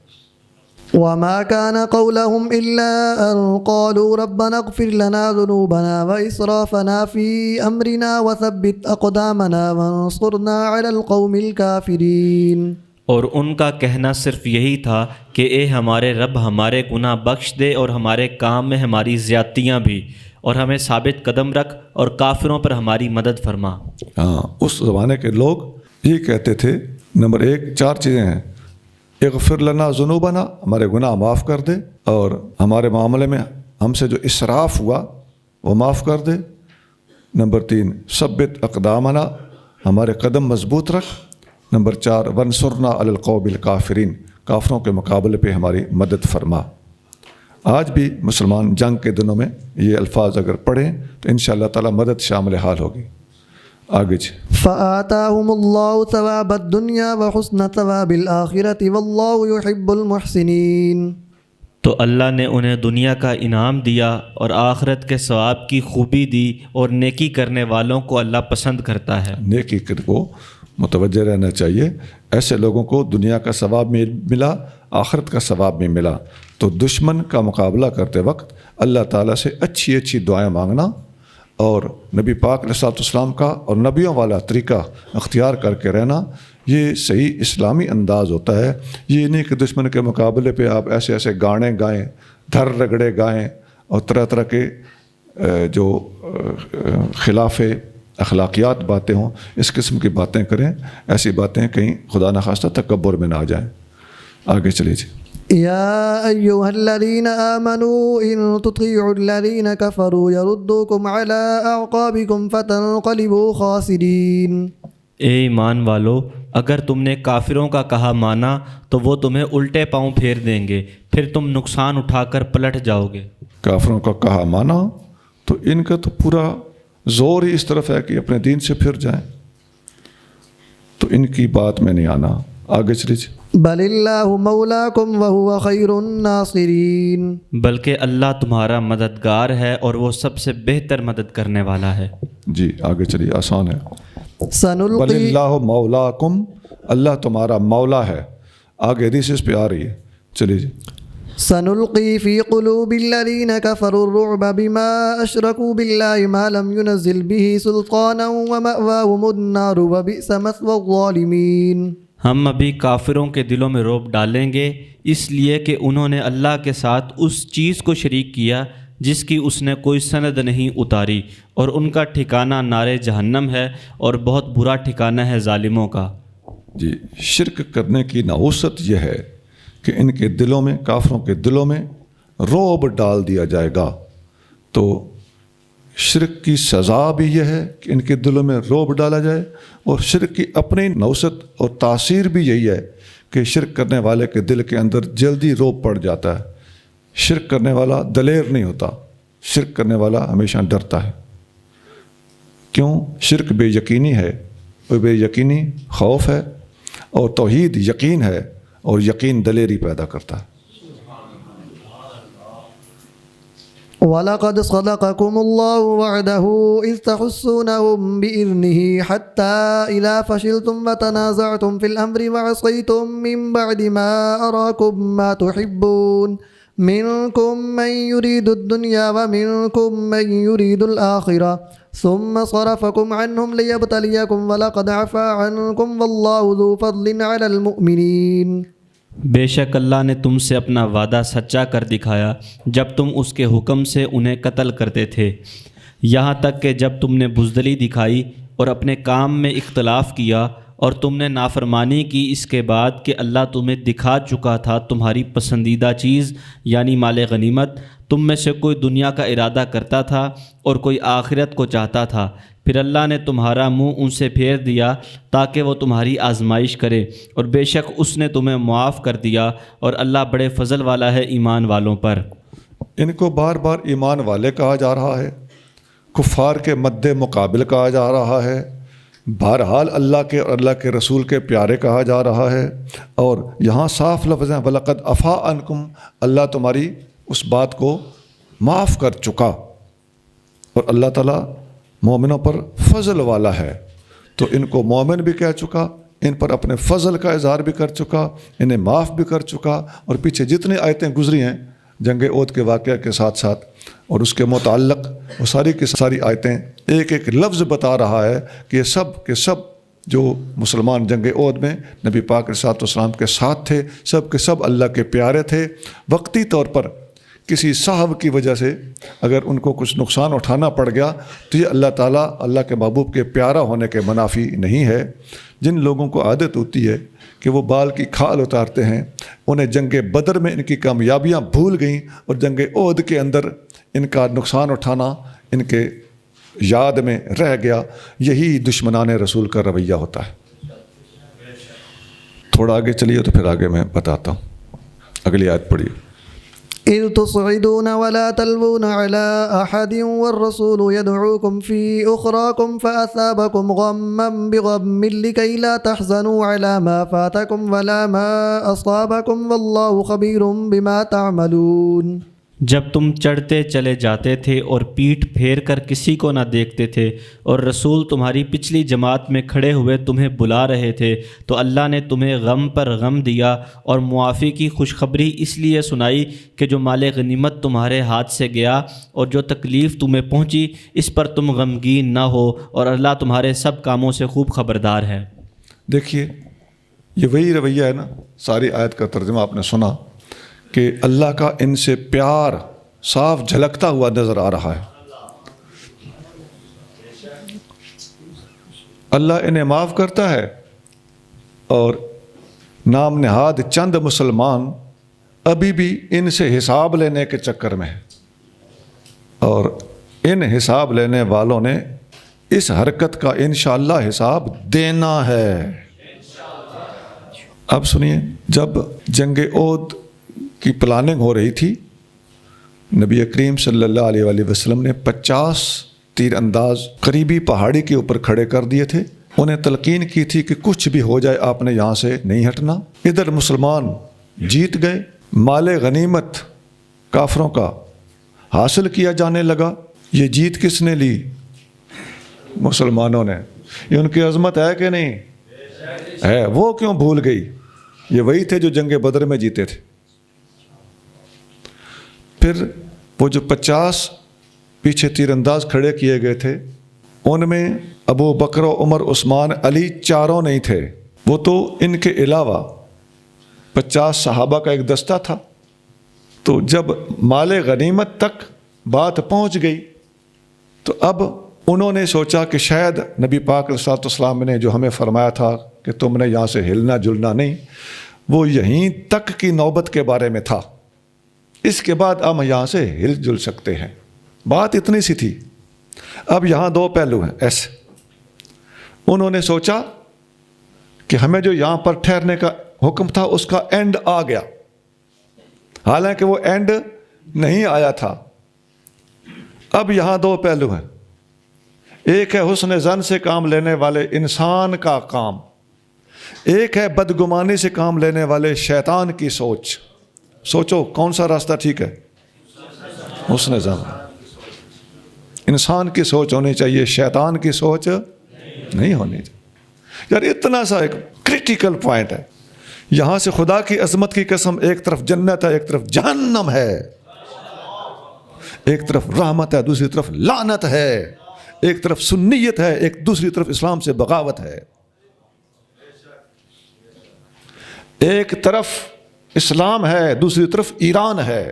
وما كان قولهم إلا أن قالوا ربنا اغفر لنا ذنوبنا وإسرافنا في أمرنا وثبت أقدامنا وانصرنا على القوم الكافرين۔ اور ان کا کہنا صرف یہی تھا کہ اے ہمارے رب ہمارے گناہ بخش دے اور ہمارے کام میں ہماری زیادتیاں بھی، اور ہمیں ثابت قدم رکھ اور کافروں پر ہماری مدد فرما۔ اس زمانے کے لوگ یہ کہتے تھے، نمبر 1 4 چیزیں ہیں، اغفر لنا ذنوبنا، ہمارے گناہ معاف کر دے، اور ہمارے معاملے میں ہم سے جو اسراف ہوا وہ معاف کر دے۔ نمبر 3 ثبت اقدامنا، ہمارے قدم مضبوط رکھ۔ نمبر 4 ونصرنا علی القوم الکافرین، کافروں کے مقابلے پہ ہماری مدد فرما۔ آج بھی مسلمان جنگ کے دنوں میں یہ الفاظ اگر پڑھیں تو انشاءاللہ تعالی مدد شامل حال ہوگی۔ آگے جی۔ فآتاهم الله ثواب الدنيا وحسن ثواب الآخرة والله يحب المحسنين۔ تو اللہ نے انہیں دنیا کا انعام دیا اور آخرت کے ثواب کی خوبی دی، اور نیکی کرنے والوں کو اللہ پسند کرتا ہے۔ نیکی کو متوجہ رہنا چاہیے۔ ایسے لوگوں کو دنیا کا ثواب میں ملا، آخرت کا ثواب میں ملا۔ تو دشمن کا مقابلہ کرتے وقت اللہ تعالیٰ سے اچھی اچھی دعائیں مانگنا اور نبی پاک علیہ السلام کا اور نبیوں والا طریقہ اختیار کر کے رہنا، یہ صحیح اسلامی انداز ہوتا ہے۔ یہ نہیں کہ دشمن کے مقابلے پہ آپ ایسے ایسے گانے گائیں، دھر رگڑے گائیں اور طرح طرح کے جو خلاف اخلاقیات باتیں ہوں، اس قسم کی باتیں کریں۔ ایسی باتیں کہیں خدا نخواستہ تکبر میں نہ آ جائیں۔ آگے چلیے جی۔ يا أيها الذين آمنوا إن تطيعوا الذين كفروا يردوكم على أعقابكم فتنقلبوا خاسرين۔ اے ایمان والو، اگر تم نے کافروں کا کہا مانا تو وہ تمہیں الٹے پاؤں پھیر دیں گے، پھر تم نقصان اٹھا کر پلٹ جاؤ گے۔ کافروں کا کہا مانا تو ان کا تو پورا زور ہی اس طرف ہے کہ اپنے دین سے پھر جائیں، تو ان کی بات میں نہیں آنا۔ آگے چلیے۔ بل اللہ مولاکم وہو خیر الناصرین۔ بلکہ اللہ تمہارا مددگار ہے اور وہ سب سے بہتر مدد کرنے والا ہے۔ جی آگے چلیے، آسان ہے۔ بل سنلقی اللہ مولاکم، اللہ تمہارا مولا ہے۔ آگے حدیث اس پہ آ رہی ہے، چلیے جی۔ سنلقی فی قلوب الذین کفروا الرعب بما اشرکوا باللہ ما لم ينزل به سلطانا ومأواہم النار وبئس مثوى الظالمین۔ ہم ابھی کافروں کے دلوں میں رعب ڈالیں گے، اس لیے کہ انہوں نے اللہ کے ساتھ اس چیز کو شریک کیا جس کی اس نے کوئی سند نہیں اتاری، اور ان کا ٹھکانہ نار جہنم ہے، اور بہت برا ٹھکانہ ہے ظالموں کا۔ جی، شرک کرنے کی نحوست یہ ہے کہ ان کے دلوں میں، کافروں کے دلوں میں رعب ڈال دیا جائے گا۔ تو شرک کی سزا بھی یہ ہے کہ ان کے دلوں میں رعب ڈالا جائے، اور شرک کی اپنی نحوست اور تاثیر بھی یہی ہے کہ شرک کرنے والے کے دل کے اندر جلدی رعب پڑ جاتا ہے۔ شرک کرنے والا دلیر نہیں ہوتا، شرک کرنے والا ہمیشہ ڈرتا ہے۔ کیوں؟ شرک بے یقینی ہے، اور بے یقینی خوف ہے، اور توحید یقین ہے، اور یقین دلیری پیدا کرتا ہے۔ وَلَقَدْ صَدَقَكُمُ اللَّهُ وَعْدَهُ إِذْ تَحُسُّونَهُم بِإِذْنِهِ حَتَّى إِذَا فَشِلْتُمْ وَتَنَازَعْتُمْ فِي الْأَمْرِ وَعَصَيْتُم مِّن بَعْدِ مَا أَرَاكُم مَّا تُحِبُّونَ مِنكُم مَّن يُرِيدُ الدُّنْيَا وَمِنكُم مَّن يُرِيدُ الْآخِرَةَ ثُمَّ صَرَفَكُمْ عَنْهُمْ لِيَبْتَلِيَكُمْ وَلَقَدْ عَفَا عَنكُمْ وَاللَّهُ ذُو فَضْلٍ عَلَى الْمُؤْمِنِينَ۔ بے شک اللہ نے تم سے اپنا وعدہ سچا کر دکھایا جب تم اس کے حکم سے انہیں قتل کرتے تھے، یہاں تک کہ جب تم نے بزدلی دکھائی اور اپنے کام میں اختلاف کیا، اور تم نے نافرمانی کی اس کے بعد کہ اللہ تمہیں دکھا چکا تھا تمہاری پسندیدہ چیز یعنی مال غنیمت۔ تم میں سے کوئی دنیا کا ارادہ کرتا تھا اور کوئی آخرت کو چاہتا تھا، پھر اللہ نے تمہارا منہ ان سے پھیر دیا تاکہ وہ تمہاری آزمائش کرے، اور بے شک اس نے تمہیں معاف کر دیا، اور اللہ بڑے فضل والا ہے ایمان والوں پر۔ ان کو بار بار ایمان والے کہا جا رہا ہے، کفار کے مد مقابل کہا جا رہا ہے، بہرحال اللہ کے اور اللہ کے رسول کے پیارے کہا جا رہا ہے، اور یہاں صاف لفظ ہیں وَلَقَدْ عَفَا عَنْكُمْ، اللہ تمہاری اس بات کو معاف کر چکا، اور اللہ تعالیٰ مومنوں پر فضل والا ہے۔ تو ان کو مومن بھی کہہ چکا، ان پر اپنے فضل کا اظہار بھی کر چکا، انہیں معاف بھی کر چکا، اور پیچھے جتنی آیتیں گزری ہیں جنگ احد کے واقعہ کے ساتھ ساتھ اور اس کے متعلق، وہ ساری کی ساری آیتیں ایک ایک لفظ بتا رہا ہے کہ یہ سب کے سب جو مسلمان جنگ احد میں نبی پاک علیہ السلام کے ساتھ تھے، سب کے سب اللہ کے پیارے تھے۔ وقتی طور پر کسی صاحب کی وجہ سے اگر ان کو کچھ نقصان اٹھانا پڑ گیا تو یہ اللہ تعالیٰ، اللہ کے محبوب کے پیارا ہونے کے منافی نہیں ہے۔ جن لوگوں کو عادت ہوتی ہے کہ وہ بال کی کھال اتارتے ہیں، انہیں جنگ بدر میں ان کی کامیابیاں بھول گئیں، اور جنگ احد کے اندر ان کا نقصان اٹھانا ان کے یاد میں رہ گیا. یہی دشمنان رسول کا رویہ ہوتا ہے. تھوڑا آگے چلیے تو پھر آگے میں بتاتا ہوں. اگلی آیت پڑھیے. إذ تصعدون ولا تلوون على أحد والرسول يدعوكم في أخراكم فأثابكم غما بغم لكي لا تحزنوا على ما فاتكم ولا ما أصابكم والله خبير بما تعملون. جب تم چڑھتے چلے جاتے تھے اور پیٹھ پھیر کر کسی کو نہ دیکھتے تھے اور رسول تمہاری پچھلی جماعت میں کھڑے ہوئے تمہیں بلا رہے تھے تو اللہ نے تمہیں غم پر غم دیا اور معافی کی خوشخبری اس لیے سنائی کہ جو مال غنیمت تمہارے ہاتھ سے گیا اور جو تکلیف تمہیں پہنچی اس پر تم غمگین نہ ہو اور اللہ تمہارے سب کاموں سے خوب خبردار ہے. دیکھیے یہ وہی رویہ ہے نا. ساری آیت کا ترجمہ آپ نے سنا کہ اللہ کا ان سے پیار صاف جھلکتا ہوا نظر آ رہا ہے. اللہ انہیں معاف کرتا ہے اور نام نہاد چند مسلمان ابھی بھی ان سے حساب لینے کے چکر میں ہیں اور ان حساب لینے والوں نے اس حرکت کا انشاءاللہ حساب دینا ہے. اب سنیے, جب جنگ احد کی پلاننگ ہو رہی تھی نبی کریم صلی اللہ علیہ وآلہ وسلم نے 50 تیر انداز قریبی پہاڑی کے اوپر کھڑے کر دیے تھے. انہیں تلقین کی تھی کہ کچھ بھی ہو جائے آپ نے یہاں سے نہیں ہٹنا. ادھر مسلمان جیت گئے, مال غنیمت کافروں کا حاصل کیا جانے لگا. یہ جیت کس نے لی؟ مسلمانوں نے. یہ ان کی عظمت ہے کہ نہیں ہے؟ وہ کیوں بھول گئی؟ یہ وہی تھے جو جنگ بدر میں جیتے تھے. پھر وہ جو 50 پیچھے تیر انداز کھڑے کیے گئے تھے ان میں ابو بکر و عمر عثمان علی چاروں نہیں تھے. وہ تو ان کے علاوہ 50 صحابہ کا ایک دستہ تھا. تو جب مال غنیمت تک بات پہنچ گئی تو اب انہوں نے سوچا کہ شاید نبی پاک علیہ الصلوۃ والسلام نے جو ہمیں فرمایا تھا کہ تم نے یہاں سے ہلنا جلنا نہیں, وہ یہیں تک کی نوبت کے بارے میں تھا. اس کے بعد ہم یہاں سے ہل جل سکتے ہیں. بات اتنی سی تھی. اب یہاں 2 پہلو ہیں ایسے. انہوں نے سوچا کہ ہمیں جو یہاں پر ٹھہرنے کا حکم تھا اس کا اینڈ آ گیا, حالانکہ وہ اینڈ نہیں آیا تھا. اب یہاں 2 پہلو ہیں. ایک ہے حسن ظن سے کام لینے والے انسان کا کام, ایک ہے بدگمانی سے کام لینے والے شیطان کی سوچ. سوچو کون سا راستہ ٹھیک ہے؟ حسن ظن. انسان کی سوچ ہونی چاہیے, شیطان کی سوچ نہیں ہونی چاہیے. یار اتنا سا ایک کریٹیکل پوائنٹ ہے. یہاں سے خدا کی عظمت کی قسم, ایک طرف جنت ہے ایک طرف جہنم ہے, ایک طرف رحمت ہے دوسری طرف لعنت ہے, ایک طرف سنیت ہے ایک دوسری طرف اسلام سے بغاوت ہے. ایک طرف اسلام ہے دوسری طرف ایران ہے.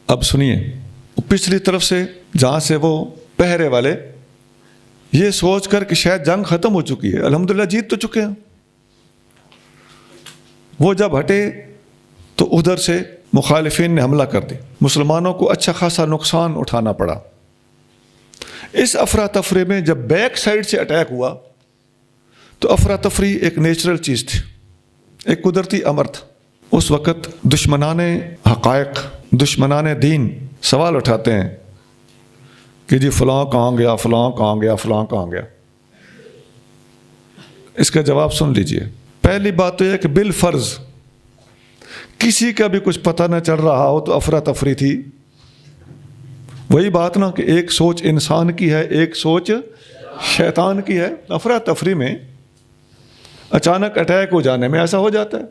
اب سنیے, پچھلی طرف سے جہاں سے وہ پہرے والے یہ سوچ کر کہ شاید جنگ ختم ہو چکی ہے, الحمدللہ جیت تو چکے ہیں, وہ جب ہٹے تو ادھر سے مخالفین نے حملہ کر دی. مسلمانوں کو اچھا خاصا نقصان اٹھانا پڑا. اس افراتفری میں جب بیک سائڈ سے اٹیک ہوا تو افراتفری ایک نیچرل چیز تھی, ایک قدرتی امر تھا. اس وقت دشمنان حقائق, دشمنان دین سوال اٹھاتے ہیں کہ جی فلاں کہاں گیا, فلاں کہاں گیا, فلاں کہاں گیا. اس کا جواب سن لیجئے. پہلی بات تو یہ کہ بالفرض کسی کا بھی کچھ پتہ نہ چل رہا ہو تو افراتفری تھی. وہی بات نا کہ ایک سوچ انسان کی ہے ایک سوچ شیطان کی ہے. افراتفری میں اچانک اٹیک ہو جانے میں ایسا ہو جاتا ہے.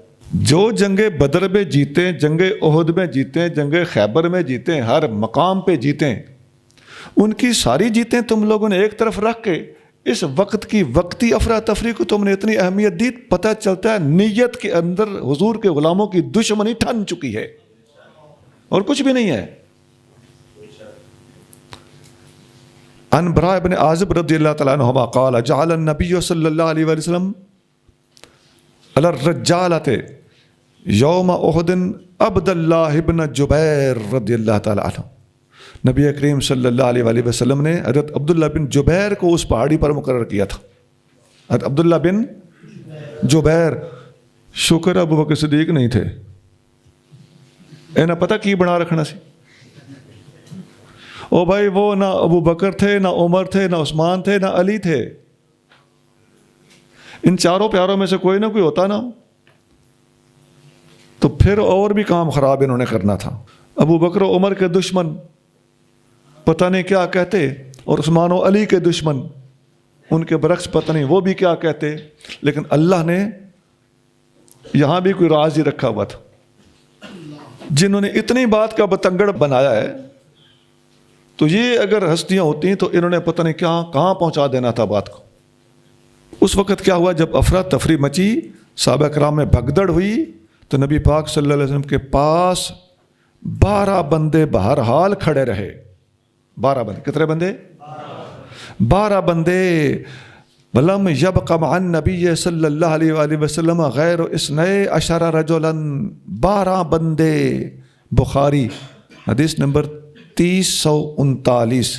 جو جنگ بدر میں جیتے, جنگ احد میں جیتے, جنگ خیبر میں جیتے, ہر مقام پہ جیتے, ان کی ساری جیتیں تم لوگوں نے ایک طرف رکھ کے اس وقت کی وقتی افراتفری کو تم نے اتنی اہمیت دی. پتہ چلتا ہے نیت کے اندر حضور کے غلاموں کی دشمنی ٹھن چکی ہے اور کچھ بھی نہیں ہے. عن براء بن عازب رضی اللہ تعالیٰ عنہ قال جعل النبی صلی اللہ علیہ وسلم علی الرجالۃ یوم احد عبداللہ ابن جبیر رضی اللہ تعالیٰ عنہ، نبی کریم صلی اللہ علیہ وآلہ وسلم نے حضرت عبداللہ بن جبیر کو اس پہاڑی پر مقرر کیا تھا. حضرت عبداللہ بن جبیر، شکر ابو بکر صدیق نہیں تھے، نہ پتہ کی بنا رکھنا سی. او بھائی وہ نہ ابو بکر تھے، نہ عمر تھے، نہ عثمان تھے، نہ علی تھے. ان چاروں پیاروں میں سے کوئی نہ کوئی ہوتا نا، تو پھر اور بھی کام خراب انہوں نے کرنا تھا. ابو بکر و عمر کے دشمن پتہ نہیں کیا کہتے، اور عثمان و علی کے دشمن ان کے برعکس پتہ نہیں وہ بھی کیا کہتے. لیکن اللہ نے یہاں بھی کوئی راز ہی رکھا ہوا تھا. جنہوں نے اتنی بات کا بتنگڑ بنایا ہے، تو یہ اگر ہستیاں ہوتی تو انہوں نے پتہ نہیں کیا کہاں پہنچا دینا تھا بات کو. اس وقت کیا ہوا، جب افراتفری مچی، صحابہ کرام میں بھگدڑ ہوئی، تو نبی پاک صلی اللہ علیہ وسلم کے پاس 12 بندے بہرحال کھڑے رہے. 12 بندے، کتنے بندے؟ 12 بندے. ولم یبق مع النبی صلی اللہ علیہ وآلہ وسلم غیر 12 رجلا، 12 بندے. بخاری حدیث نمبر 3039،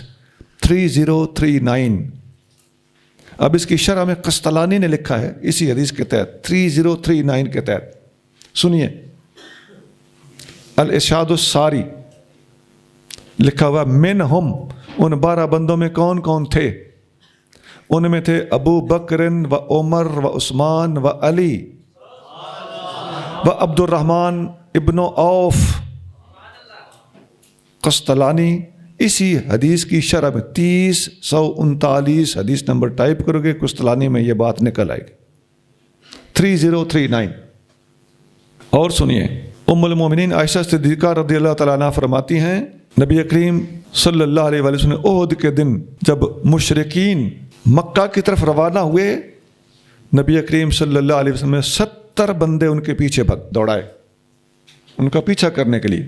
3039. اب اس کی شرح میں قسطلانی نے لکھا ہے اسی حدیث کے تحت 3039 کے تحت. سنیے، الارشاد الساری لکھا ہوا، منہم، ان 12 بندوں میں کون کون تھے؟ ان میں تھے ابو بکر و عمر و عثمان و علی و عبد الرحمن ابن عوف. قسطلانی اسی حدیث کی شرح میں 3039 حدیث نمبر ٹائپ کرو گے، قسطلانی میں یہ بات نکل آئے گی 3039. اور سنیے، ام المومنین عائشہ صدیقہ رضی اللہ تعالیٰ عنہ فرماتی ہیں، نبی کریم صلی اللہ علیہ وآلہ وسلم نے احد کے دن جب مشرکین مکہ کی طرف روانہ ہوئے، نبی کریم صلی اللہ علیہ وسلم نے 70 بندے ان کے پیچھے دوڑائے، ان کا پیچھا کرنے کے لیے.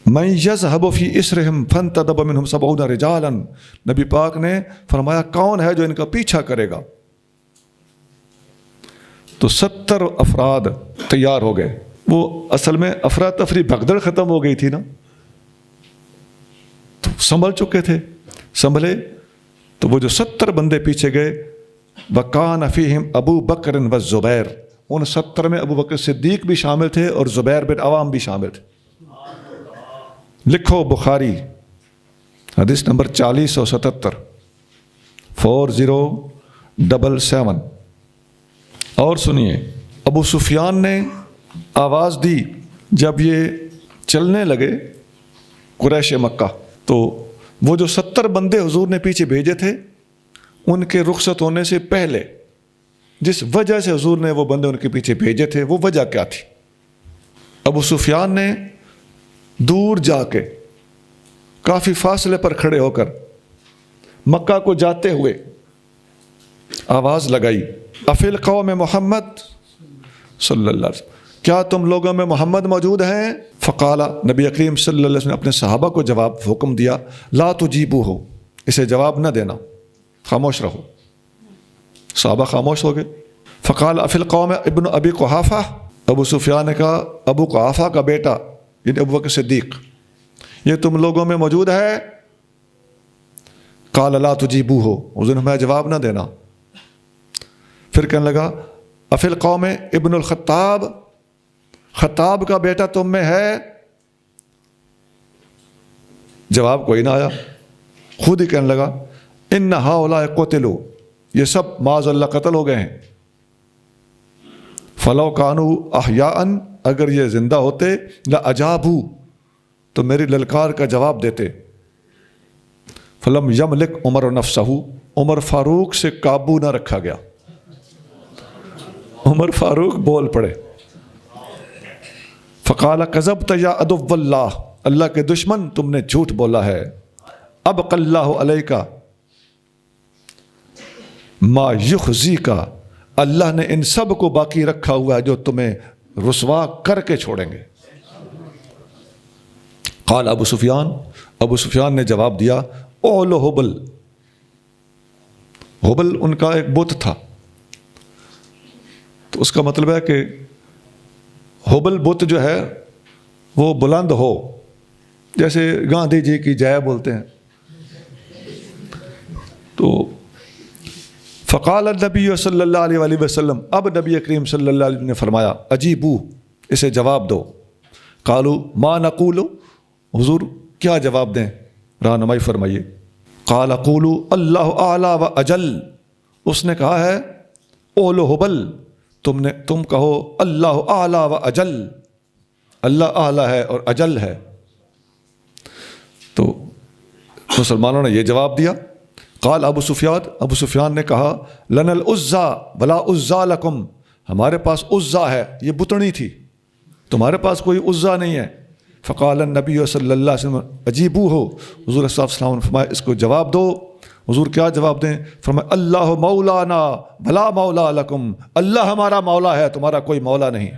من یذهب فی اسرہم فانتدب منہم 70 رجالا. نبی پاک نے فرمایا کون ہے جو ان کا پیچھا کرے گا؟ تو 70 افراد تیار ہو گئے. وہ اصل میں افراتفری بھگدڑ ختم ہو گئی تھی نا، تو سنبھل چکے تھے. سنبھلے تو وہ جو 70 بندے پیچھے گئے، وَكَانَ فِيهِمْ ابو بکر و زبیر. ان 70 میں ابو بکر صدیق بھی شامل تھے اور زبیر بن عوام بھی شامل تھے. لکھو بخاری حدیث نمبر 4077، 4077. اور سنیے، ابو سفیان نے آواز دی جب یہ چلنے لگے قریش مکہ، تو وہ جو 70 بندے حضور نے پیچھے بھیجے تھے، ان کے رخصت ہونے سے پہلے جس وجہ سے حضور نے وہ بندے ان کے پیچھے بھیجے تھے، وہ وجہ کیا تھی؟ ابو سفیان نے دور جا کے کافی فاصلے پر کھڑے ہو کر مکہ کو جاتے ہوئے آواز لگائی، افی القوم محمد صلی اللہ علیہ وسلم، کیا تم لوگوں میں محمد موجود ہیں؟ فقال، نبی کریم صلی اللہ علیہ وسلم نے اپنے صحابہ کو جواب حکم دیا، لا تجیبوہ، اسے جواب نہ دینا، خاموش رہو. صحابہ خاموش ہو گئے. فقال افی القوم ابن ابی قحافہ، ابو سفیان نے کہا ابو قحافہ کا بیٹا یعنی ابو بکر صدیق، یہ تم لوگوں میں موجود ہے؟ قال لا تجیبوہ، حضور نے ہمیں جواب نہ دینا. پھر کہنے لگا افی القوم ابن الخطاب، خطاب کا بیٹا تم میں ہے؟ جواب کوئی نہ آیا. خود ہی کہنے لگا ان ہؤلاء قتلوا، یہ سب معاذ اللہ قتل ہو گئے ہیں. فلو کانوا احیاء، اگر یہ زندہ ہوتے، لاجابوا، تو میری للکار کا جواب دیتے. فلم یملک عمر نفسہ، عمر فاروق سے قابو نہ رکھا گیا. عمر فاروق بول پڑے. فقال کذبت یا عدو اللہ، اللہ کے دشمن تم نے جھوٹ بولا ہے. ابقى اللہ علیک ما یخزیک، اللہ نے ان سب کو باقی رکھا ہوا ہے جو تمہیں رسوا کر کے چھوڑیں گے. قال ابو سفیان نے جواب دیا اولو حبل، حبل ان کا ایک بت تھا. تو اس کا مطلب ہے کہ حبل بت جو ہے وہ بلند ہو، جیسے گاندھی جی کی جے بولتے ہیں. تو فقال النبی صلی اللہ علیہ وآلہ وسلم، اب نبی کریم صلی اللہ علیہ وسلم نے فرمایا اجیبو، اسے جواب دو. قالوا ما نقول، حضور کیا جواب دیں، رہنمائی فرمائیے. قال قولوا اللہ اعلی و اجل، اس نے کہا ہے اولو حبل، تم کہو اللہ اعلی و اجل، اللہ اعلی ہے اور اجل ہے. تو مسلمانوں نے یہ جواب دیا. قال ابو سفیان نے کہا لنا العزا ولا عزا لکم، ہمارے پاس عزا ہے، یہ بتنی تھی، تمہارے پاس کوئی عزا نہیں ہے. فقال النبی صلی اللہ علیہ وسلم اجیبو ہو، حضور صلی اللہ علیہ وسلم نے فرمایا اس کو جواب دو. حضور کیا جواب دیں؟ فرمایا اللہ مولانا بلا مولا لکم، اللہ ہمارا مولا ہے، تمہارا کوئی مولا نہیں.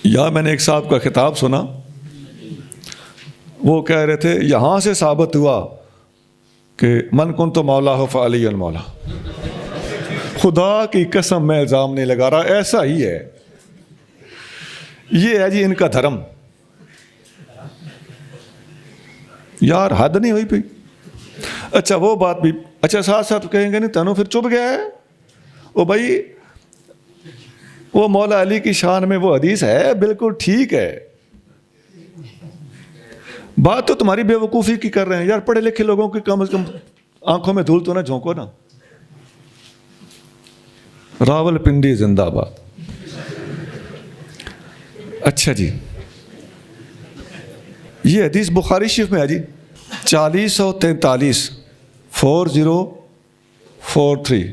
یا میں نے ایک صاحب کا خطاب سنا، وہ کہہ رہے تھے یہاں سے ثابت ہوا کہ من کن تو مولا ہو فعلی المولا. خدا کی قسم میں الزام نہیں لگا رہا، ایسا ہی ہے. یہ ہے جی ان کا دھرم. یار حد نہیں ہوئی پئی. اچھا وہ بات بھی، اچھا ساتھ ساتھ کہیں گے نہیں تنو پھر چپ گیا ہے. او بھائی وہ مولا علی کی شان میں وہ حدیث ہے، بالکل ٹھیک ہے. بات تو تمہاری بے وقوفی کی کر رہے ہیں یار. پڑھے لکھے لوگوں کی کم از کم آنکھوں میں دھول تو نہ جھونکو نا. راول پنڈی زندہ باد. اچھا جی، یہ حدیث بخاری شریف میں ہے جی 4043 4043.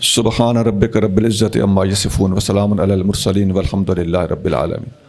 سبحان ربک رب العزت عما یصفون وسلام علی المرسلین والحمد للہ رب العالمین.